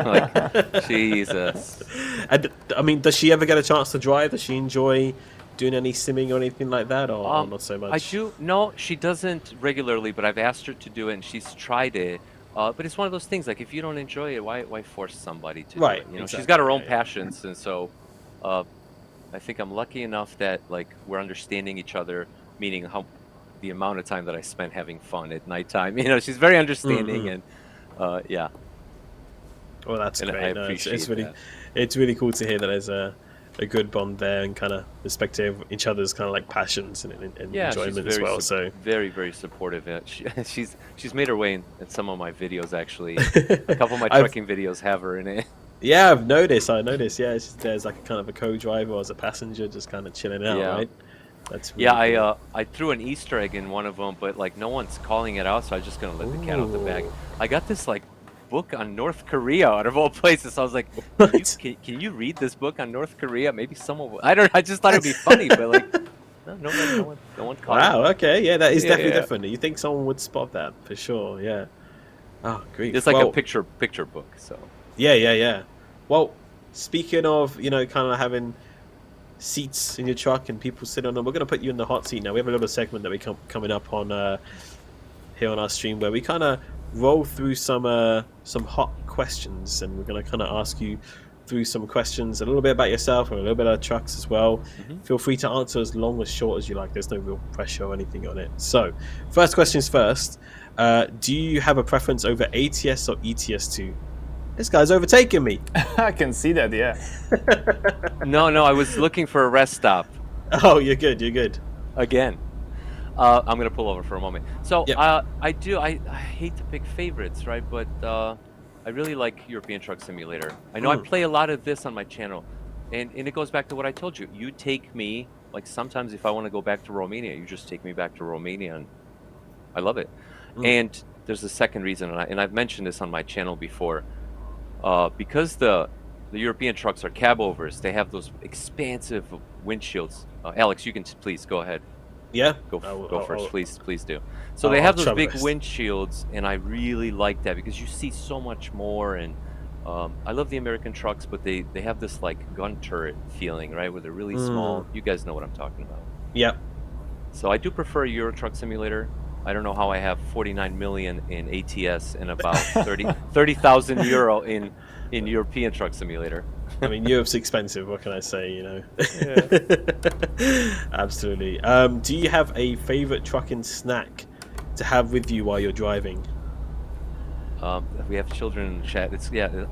Like, Jesus. And I mean, does she ever get a chance to drive? Does she enjoy doing any simming or anything like that, or not so much? I do. No, she doesn't regularly, but I've asked her to do it, and she's tried it. But it's one of those things. Like, if you don't enjoy it, why force somebody to Right, do it? She's exactly, got her own yeah. passions, and so I think I'm lucky enough that like we're understanding each other, meaning the amount of time that I spent having fun at nighttime. She's very understanding, and yeah. Well, that's And I great. No, appreciate it's really, that. it's really cool to hear that there's a good bond there and kind of respecting each other's kind of like passions and Yeah, she's enjoyment as very well. So very, very supportive. She's made her way in some of my videos actually. A couple of my trucking videos have her in it. yeah, I've noticed. I noticed. Yeah, there's like a kind of a co-driver or as a passenger, just kind of chilling out, Yeah. right? That's really Yeah, cool. I threw an Easter egg in one of them, but like no one's calling it out, so I'm just gonna let the cat out the bag. Ooh. I got this like book on North Korea out of all places. So I was like, What? can you read this book on North Korea? Maybe someone will. I don't. I just thought it'd be funny, but like, no one called. Wow. Okay. Yeah, that is Yeah, definitely yeah. different. You think someone would spot that for sure? Yeah. Oh, great. It's like Well, a picture book. So Yeah. Well, speaking of, kind of having seats in your truck and people sit on them, we're going to put you in the hot seat now. We have a little segment that we coming up on here on our stream where we kind of roll through some hot questions, and we're going to kind of ask you through some questions, a little bit about yourself and a little bit about trucks as well. Hmm. Feel free to answer as long or short as you like. There's no real pressure or anything on it. So, first questions first. Do you have a preference over ATS or ETS2? This guy's overtaking me. I can see that, yeah. No, I was looking for a rest stop Oh, you're good. You're good. again. I'm gonna pull over for a moment. So Yep. I hate to pick favorites, right? But I really like European Truck Simulator. I know I play a lot of this on my channel, and it goes back to what I told you. You take me, like sometimes if I want to go back to Romania, you just take me back to Romania, and I love it. And there's a second reason, and I've mentioned this on my channel before. Because the European trucks are cab overs, they have those expansive windshields. Alex, you can please go ahead. Yeah. Go first, please do. So they have those big windshields, and I really like that because you see so much more. And I love the American trucks, but they have this like gun turret feeling, right, where they're really small. You guys know what I'm talking about. Yeah. So I do prefer Euro Truck Simulator. I don't know how I have 49 million in ATS and about 30,000 euro in European Truck Simulator. I mean, Europe's expensive. What can I say? Yeah. Absolutely. Do you have a favorite trucking snack to have with you while you're driving? We have children in the chat. It's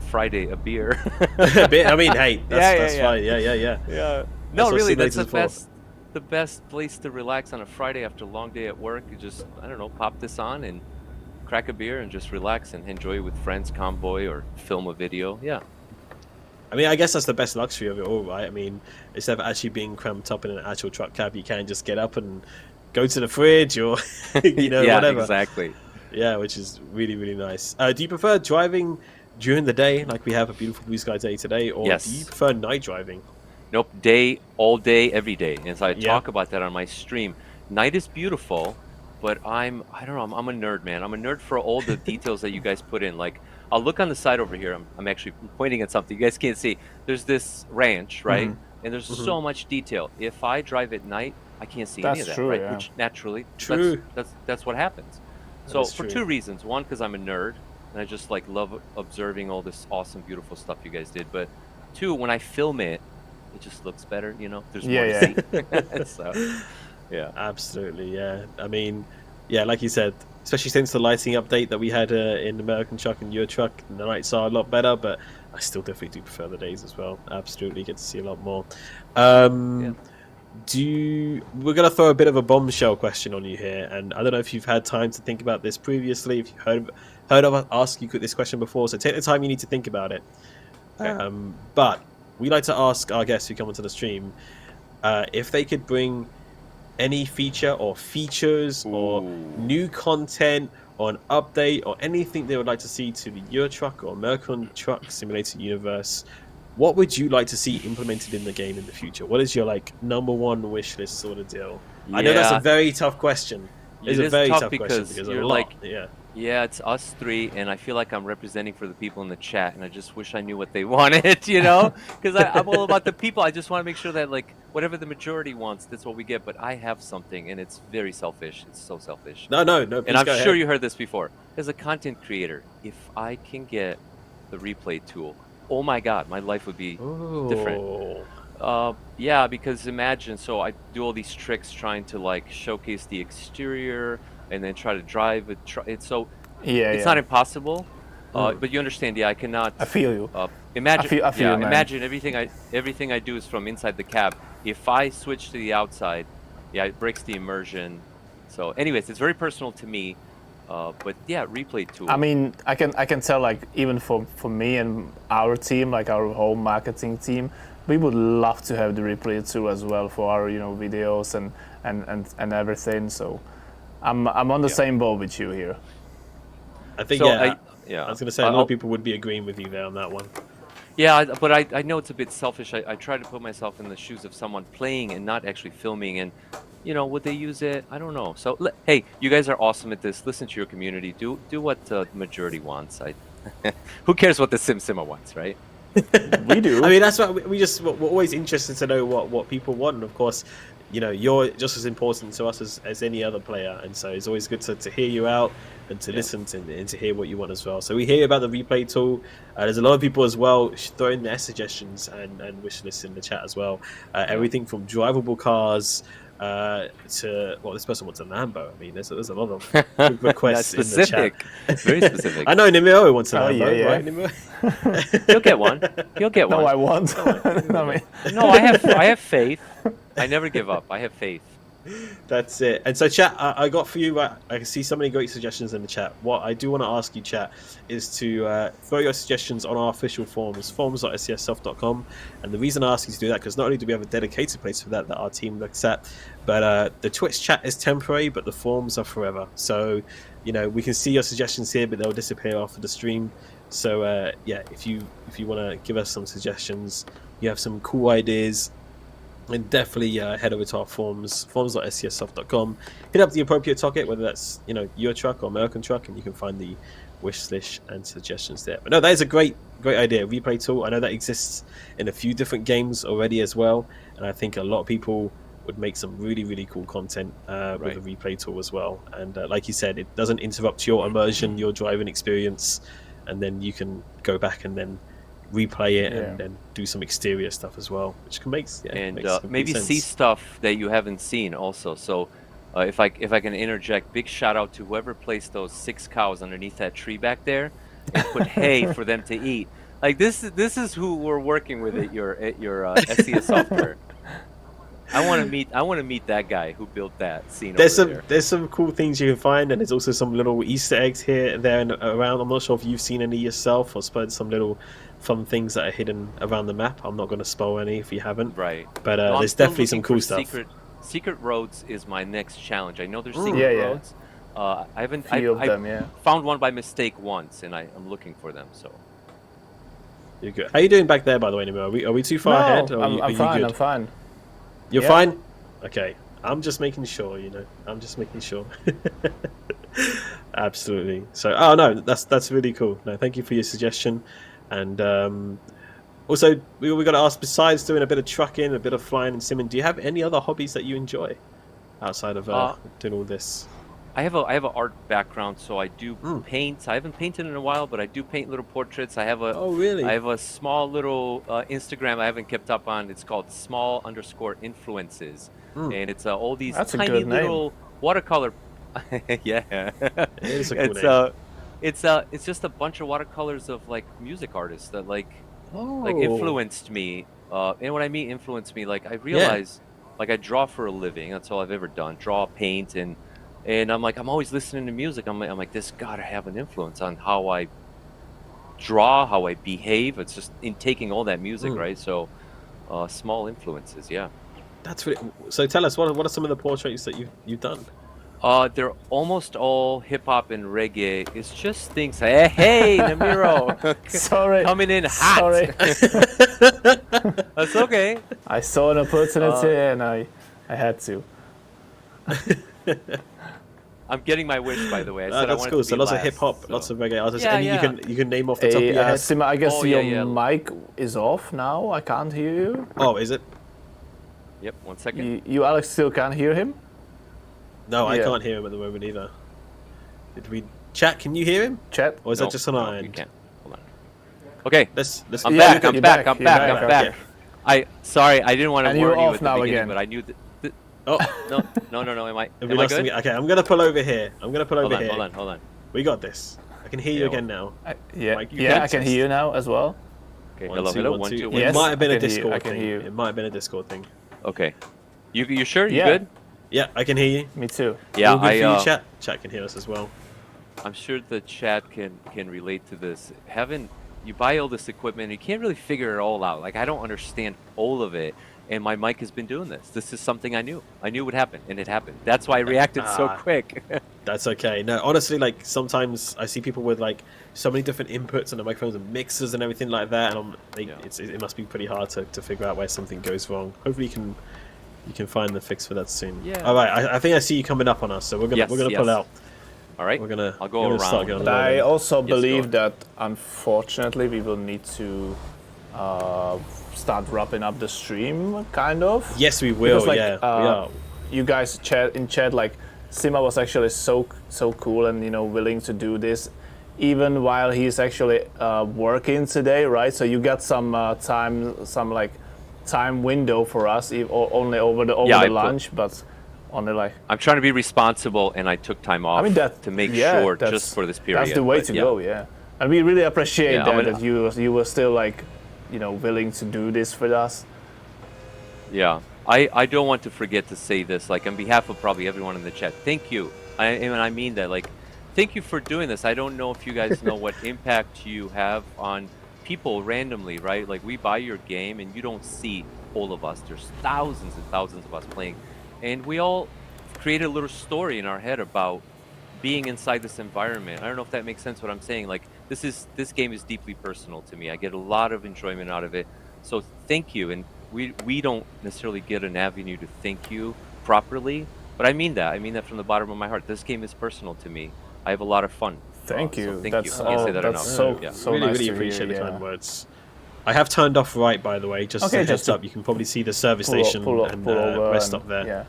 Friday, a beer. I mean, hey, that's fine. Yeah. No, really, that's the best place to relax on a Friday after a long day at work. You just, I don't know, pop this on and crack a beer and just relax and enjoy it with friends, convoy, or film a video. Yeah. I mean, I guess that's the best luxury of it all, right? I mean, instead of actually being cramped up in an actual truck cab, you can just get up and go to the fridge or, Yeah, whatever. exactly. Yeah, which is really, really nice. Do you prefer driving during the day, like we have a beautiful blue sky day today, or Yes. do you prefer night driving? Nope, all day, every day. And so I talk about that on my stream. Night is beautiful, but I don't know, I'm a nerd, man. I'm a nerd for all the details that you guys put in. Like, I'll look on the side over here. I'm actually pointing at something you guys can't see. There's this ranch, right? And there's so much detail. If I drive at night, I can't see any of that, right? Yeah. Which naturally, True. that's what happens. So for two reasons. One, because I'm a nerd, and I just like love observing all this awesome, beautiful stuff you guys did. But two, when I film it, it just looks better, There's more to see. So, yeah. Absolutely, yeah. I mean, yeah, like you said, especially since the lighting update that we had in American Truck and Euro Truck, the nights are a lot better, but I still definitely do prefer the days as well. Absolutely, get to see a lot more. We're gonna throw a bit of a bombshell question on you here, and I don't know if you've had time to think about this previously, if you've heard of us ask you this question before, so take the time you need to think about it. Okay. But we like to ask our guests who come onto the stream if they could bring any feature or features or new content or an update or anything they would like to see to the Euro Truck or American Truck Simulator universe. What would you like to see implemented in the game in the future? What is your number one wish list sort of deal? I know that's a very tough question. It's a very tough question because you're a lot. Yeah, it's us three, and I feel like I'm representing for the people in the chat, and I just wish I knew what they wanted, because I'm all about the people. I just want to make sure that whatever the majority wants, that's what we get. But I have something, and it's very selfish. It's so selfish. No. And I'm sure you heard this before. As a content creator, if I can get the replay tool, oh my God, my life would be different. Yeah, because imagine, so I do all these tricks trying to showcase the exterior and then try to drive it. It's not impossible, but you understand. Yeah, I cannot. I feel you. Imagine. I feel you, man. Imagine everything I do is from inside the cab. If I switch to the outside, it breaks the immersion. So, anyways, it's very personal to me. But yeah, replay tool. I mean, I can tell even for me and our team, our whole marketing team, we would love to have the replay tool as well for our videos and everything. So I'm on the same boat with you here. I think I was going to say a lot of people would be agreeing with you there on that one. Yeah, but I know it's a bit selfish. I try to put myself in the shoes of someone playing and not actually filming, and would they use it? I don't know. So hey, you guys are awesome at this. Listen to your community. Do what the majority wants. Who cares what the simmer wants, right? We do. I mean, that's what we're always interested to know what people want. And of course, you know, you're just as important to us as any other player. And so it's always good to hear you out and to listen and to hear what you want as well. So we hear about the replay tool. There's a lot of people as well throwing their suggestions and wish lists in the chat as well. Everything from drivable cars to, well, this person wants a Lambo. I mean, there's a lot of good requests in the chat. Very specific. I know Nimiro wants a Lambo, yeah. right? Nimiro? You'll get one. You'll get one. No, I won't. No, I have faith. I never give up. I have faith. That's it. And so, chat, I got for you. I can see so many great suggestions in the chat. What I do want to ask you, chat, is to throw your suggestions on our official forums.scssoft.com. And the reason I ask you to do that, because not only do we have a dedicated place for that our team looks at, but the Twitch chat is temporary, but the forums are forever. So, you know, we can see your suggestions here, but they'll disappear after the stream. So, yeah, if you want to give us some suggestions, you have some cool ideas, and definitely head over to our forums.scssoft.com. Hit up the appropriate topic, whether that's, you know, your truck or American truck, and you can find the wish list and suggestions there. But no, that is a great idea. Replay tool. I know that exists in a few different games already as well, and I think a lot of people would make some really cool content with a replay tool as well. And like you said, it doesn't interrupt your immersion, your driving experience, and then you can go back and then replay it and then do some exterior stuff as well, which can make maybe sense. see stuff that you haven't seen also. So if I can interject, big shout out to whoever placed those 6 cows underneath that tree back there and put hay for them to eat. Like this is who we're working with at your SCS Software. I want to meet that guy who built that scene. There's some cool things you can find, and there's also some little Easter eggs here, there, and around. I'm not sure if you've seen any yourself, or spotted some little fun things that are hidden around the map. I'm not going to spoil any if you haven't. Right. But there's definitely some cool stuff. Secret roads is my next challenge. I know there's secret roads. I haven't. I found one by mistake once, and I'm looking for them. So. You're good. How are you doing back there, by the way, Nimiro? Are we too far ahead? Or I'm fine. I'm fine. You're fine? Okay. I'm just making sure, you know. I'm just making sure. Absolutely. So, oh no, that's really cool. No, thank you for your suggestion. And also, we got to ask, besides doing a bit of trucking, a bit of flying and simming, do you have any other hobbies that you enjoy outside of doing all this? I have an art background, so I do paint. I haven't painted in a while, but I do paint little portraits. I have a small little Instagram I haven't kept up on. It's called small_influences, and it's all these tiny little watercolor. Yeah, it is a cool name. It's just a bunch of watercolors of like music artists that like influenced me. And what I mean influenced me, like I realized, like I draw for a living. That's all I've ever done. Draw, paint, and I'm like, I'm always listening to music. I'm like, this gotta have an influence on how I draw, how I behave. It's just in taking all that music, right? So, small influences, yeah. That's really. So tell us, what are some of the portraits that you've done? They're almost all hip hop and reggae. It's just things. Hey, Nimiro. Sorry. Coming in hot. Sorry. That's okay. I saw an opportunity and I had to. I'm getting my wish, by the way. I said that's cool. So lots of hip hop, lots of reggae artists. Yeah, you can name off the top of your head. Simmer, I guess your mic is off now. I can't hear you. Oh, is it? Yep. 1 second. You Alex, still can't hear him? No, I can't hear him at the moment either. Did we chat? Can you hear him? Chat? Or is that just on our end? You can't. Hold on. Okay. I'm back. I'm back. Yeah. Sorry, I didn't want to worry you at the beginning, again. but I knew that. Oh no! Am I good? Okay, I'm gonna pull over here. Hold on. We got this. I can hear you again now. I can hear you now as well. Okay, hello. 1, 2, 1. It might have been a Discord thing. It might have been a Discord thing. Okay. You sure? You good? Yeah, I can hear you. Me too. Yeah, Chat can hear us as well. I'm sure the chat can relate to this. You buy all this equipment, you can't really figure it all out. Like I don't understand all of it. And my mic has been doing this. This is something I knew. I knew would happen, and it happened. That's why I reacted so quick. That's okay. No, honestly, like sometimes I see people with like so many different inputs and the microphones and mixers and everything like that, and it must be pretty hard to figure out where something goes wrong. Hopefully, you can find the fix for that soon. Yeah. All right. I think I see you coming up on us, so we're gonna pull out. All right. We're gonna. I'll go we're gonna start around. going But I around. also Yes, go believe on. that unfortunately we will need to start wrapping up the stream, kind of. Yes, we will. Because, like, Yeah, we are. You guys in chat, like, Sima was actually so cool and willing to do this, even while he's actually working today, right? So you got some time window for us, only over the lunch, but only like. I'm trying to be responsible, and I took time off to make sure just for this period. That's the way to go, yeah. And we really appreciate that you were still like, willing to do this with us. Yeah, I don't want to forget to say this, like, on behalf of probably everyone in the chat. Thank you, I mean that, like, thank you for doing this. I don't know if you guys know what impact you have on people randomly, right? Like, we buy your game, and you don't see all of us. There's thousands and thousands of us playing, and we all created a little story in our head about being inside this environment. I don't know if that makes sense what I'm saying. Like, this game is deeply personal to me. I get a lot of enjoyment out of it. So thank you. And we don't necessarily get an avenue to thank you properly, but I mean that. I mean that from the bottom of my heart. This game is personal to me. I have a lot of fun. Thank you. So thank That's you. I can't say that that's enough. so really, nice really to appreciate hear, the kind words. I have turned off right, by the way, just as a heads up. You can probably see the service station and rest stop there.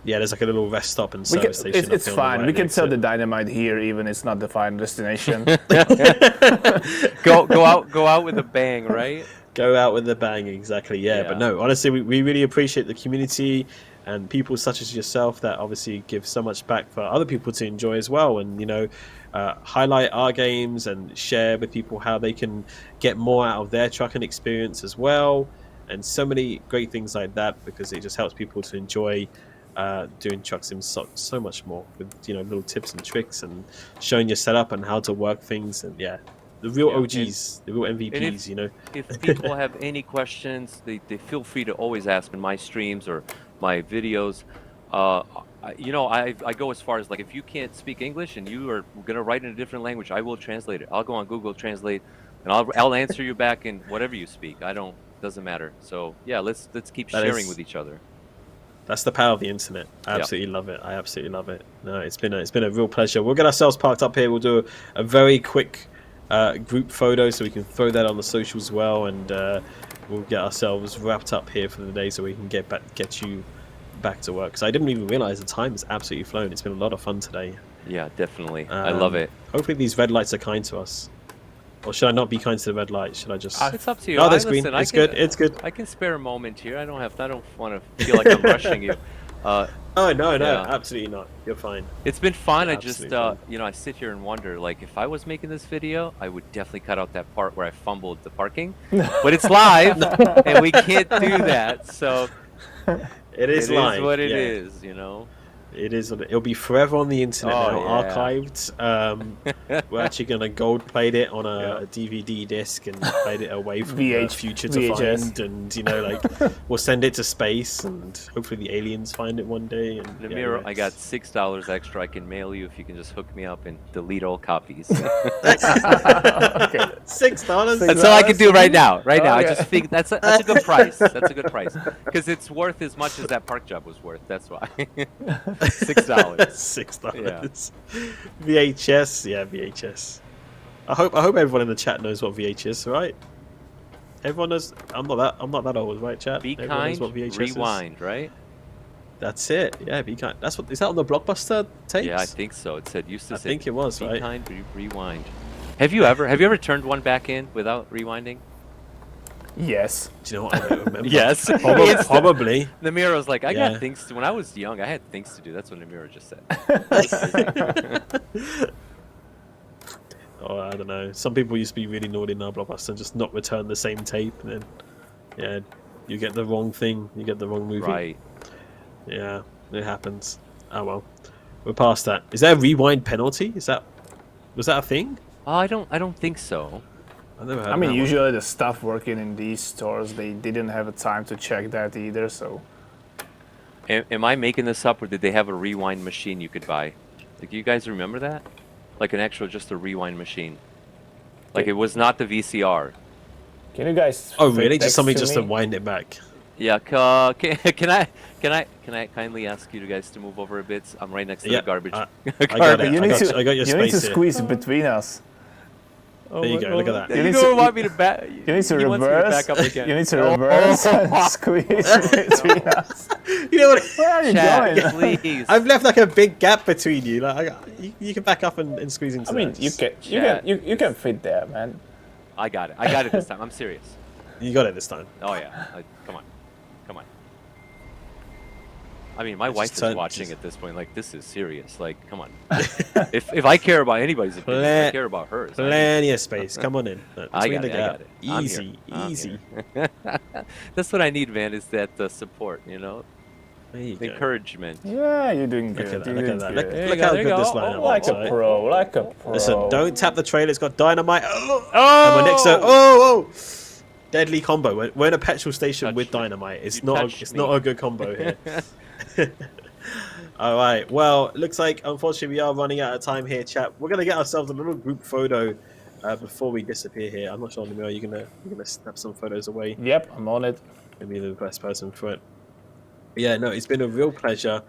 Yeah, there's like a little rest stop and service station. It's fine. We can sell the dynamite here, even it's not the final destination. Go out with a bang, right? Go out with a bang, exactly. Yeah, but no, honestly, we really appreciate the community and people such as yourself that obviously give so much back for other people to enjoy as well, and highlight our games and share with people how they can get more out of their trucking experience as well, and so many great things like that, because it just helps people to enjoy doing truck sims so much more with little tips and tricks and showing your setup and how to work things, and the real OGs, the real MVPs. If people have any questions, they feel free to always ask in my streams or my videos. I go as far as, like, if you can't speak English and you are gonna write in a different language, I will translate it. I'll go on Google Translate and I'll answer you back in whatever you speak. Doesn't matter. So yeah, let's keep sharing with each other. That's the power of the internet. I absolutely love it. I absolutely love it. No, it's been a real pleasure. We'll get ourselves parked up here. We'll do a very quick group photo so we can throw that on the socials as well, and we'll get ourselves wrapped up here for the day so we can get you back to work. Because I didn't even realize the time has absolutely flown. It's been a lot of fun today. Yeah, definitely. I love it. Hopefully these red lights are kind to us. Or should I not be kind to the red light? Should I just? It's up to you. Oh, that's green. It's good. It's good. I can spare a moment here. I don't want to feel like I'm rushing you. Oh no, absolutely not. You're fine. It's been fun. I just I sit here and wonder, like, if I was making this video, I would definitely cut out that part where I fumbled the parking. But it's live, and we can't do that. So it is live. It is what it is. It is. It'll be forever on the internet now, archived. We're actually going to gold plate it on a DVD disc and plate it away from the future to VHS. find, and we'll send it to space, and hopefully the aliens find it one day. And Namiro, I got $6 extra I can mail you if you can just hook me up and delete all copies. $6. That's all I can do right now. I just think that's a good price. That's a good price because it's worth as much as that park job was worth. That's why. $6. $6. VHS, VHS. I hope everyone in the chat knows what VHS is, right? Everyone knows. I'm not that old, right, chat? Be everyone kind, knows what VHS rewind, is. Right? That's it. Yeah, be kind. Is that on the Blockbuster tapes? Yeah, I think so. It said used to say. I think it was, be right? Kind, rewind. Have you ever turned one back in without rewinding? Yes. Do you know what I don't remember? Yes. Probably. Namiro's like, I got things to. When I was young, I had things to do. That's what Namiro just said. Oh, I don't know. Some people used to be really naughty in our Blockbuster and just not return the same tape, and then you get the wrong thing. You get the wrong movie. Right. Yeah, it happens. Oh well, we're past that. Is there a rewind penalty? Was that a thing? Oh, I don't think so. I mean, usually the staff working in these stores, they didn't have a time to check that either. So, am I making this up, or did they have a rewind machine you could buy? Like, you guys remember that? Like an actual, just a rewind machine. Like, it was not the VCR. Can you guys? Oh, really? Just something just to wind it back. Yeah, can I kindly ask you guys to move over a bit? I'm right next to Yeah, the garbage. I got it. You need to, I got your you need to space here. squeeze between us. There you go. Look at that. You need don't to- want me to back. You need to he wants me to reverse. back up again. You need to reverse and squeeze between us. You know what? Where are you Chat, going? please. I've left like a big gap between you. Like you can back up and squeeze into I mean, that. you can fit there, man. I got it. I got it this time. I'm serious. You got it this time. Oh yeah. Come on. Come on. I mean, my Just wife is turn- watching at this point. Like, this is serious. Like, come on. if I care about anybody's opinion, I care about hers. Plenty of space. Come on in. I Between got the it. I got gap. it. I'm Easy, here. easy. That's what I need, man. Is that support? You know, There you go. encouragement. Yeah, you're doing good. Look at that. You're Look doing at that. good. Look, There you look go, how there you good this go. lineup Oh, Like is. a Right? pro, like a pro. Listen, don't tap the trailer. It's got dynamite. Oh! And we're next to oh. Deadly combo. We're in a petrol station Touched with me. dynamite. It's You not. touched It's me. not a good combo here. All right. Well, looks like unfortunately we are running out of time here, chat. We're gonna get ourselves a little group photo before we disappear here. I'm not sure, Nemir, you're gonna snap some photos away. Yep, I'm on it. Maybe the best person for it. But yeah, no, it's been a real pleasure.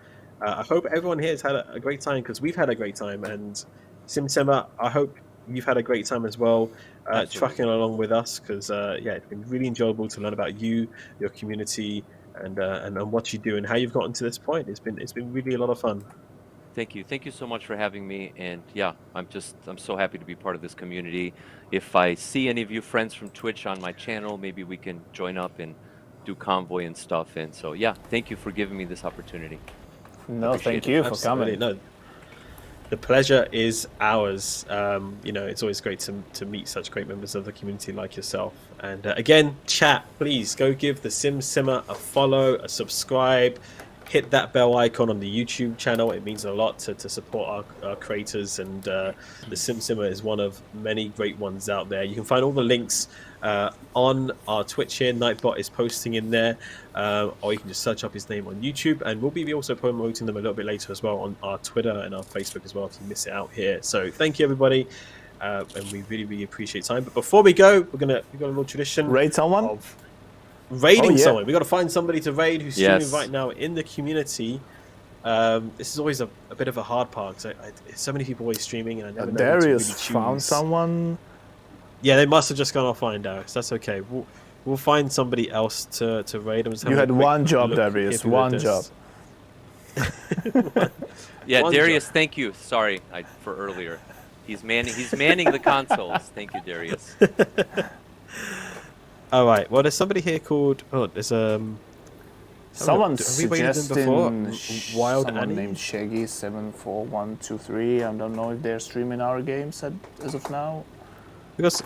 I hope everyone here has had a great time because we've had a great time, and SimSimmer, I hope you've had a great time as well, Absolutely. trucking along with us because yeah, it's been really enjoyable to learn about you, your community, and what you do and how you've gotten to this point. It's been really a lot of fun. Thank you so much for having me. And yeah, I'm so happy to be part of this community. If I see any of you friends from Twitch on my channel, maybe we can join up and do convoy and stuff. And so yeah, thank you for giving me this opportunity. No, Appreciate thank it. you for Absolutely. coming. No, the pleasure is ours. You know, it's always great to meet such great members of the community like yourself. And again, chat, please go give the SimSimmer a follow, a subscribe, hit that bell icon on the YouTube channel. It means a lot to support our creators, and the SimSimmer is one of many great ones out there. You can find all the links on our Twitch here. Nightbot is posting in there, or you can just search up his name on YouTube, and we'll be also promoting them a little bit later as well on our Twitter and our Facebook as well if you miss it out here. So thank you everybody, and we really appreciate time. But before we go, we've got a little tradition Raid someone? of raiding Oh, yeah. someone. We got to find somebody to raid who's streaming Yes. right now in the community. This is always a bit of a hard part because so many people always streaming, and I never know who to Darius really found choose. someone. Yeah, they must have just gone offline, Darius. That's okay. We'll find somebody else to raid. I'm just You having had a quick one job, look Darius. through One this. job. Yeah, One Darius, job. thank you. Sorry for earlier. He's manning the consoles. Thank you, Darius. All right. Well, there's somebody here called. Oh, there's Someone have we raided them before? suggesting Wild someone Annie? named Shaggy74123. I don't know if they're streaming our games as of now. because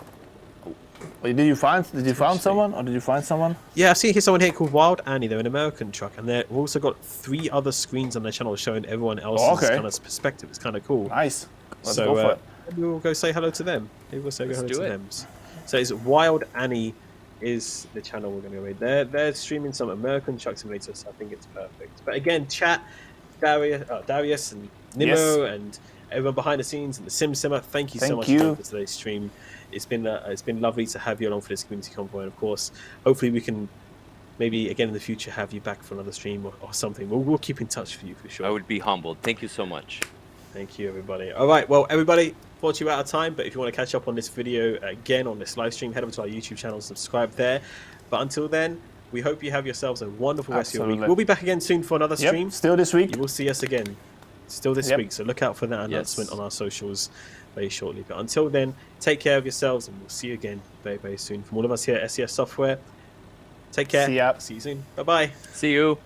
Wait, did you find Interesting. someone, or did you find someone? yeah, I see here someone here called Wild Annie. They're an American truck, and they've also got 3 other screens on their channel showing everyone else's okay. kind of perspective. It's kind of cool. Nice. Let's So go for it. maybe we'll go say hello to them. Maybe we'll say Let's hello do to it. them. So it's Wild Annie is the channel we're going to raid. They're streaming some American Truck Simulator, so I think it's perfect. But again, chat, Darius and Nimo and everyone behind the scenes and the SimSimmer, thank you so Thank much you. for today's stream. It's been lovely to have you along for this community convoy, and of course, hopefully we can maybe again in the future have you back for another stream or something. We'll keep in touch for you for sure. I would be humbled. Thank you so much. Thank you, everybody. All right, well, everybody, thought you out of time, but if you want to catch up on this video again on this live stream, head over to our YouTube channel and subscribe there. But until then, we hope you have yourselves a wonderful rest of your week. Absolutely. We'll be back again soon for another stream. Yep, still this week. You will see us again still this Yep. week, so look out for that announcement Yes. on our socials very shortly. But until then, take care of yourselves, and we'll see you again very soon. From all of us here at SCS Software, take care. See ya. See you soon. Bye-bye. See you.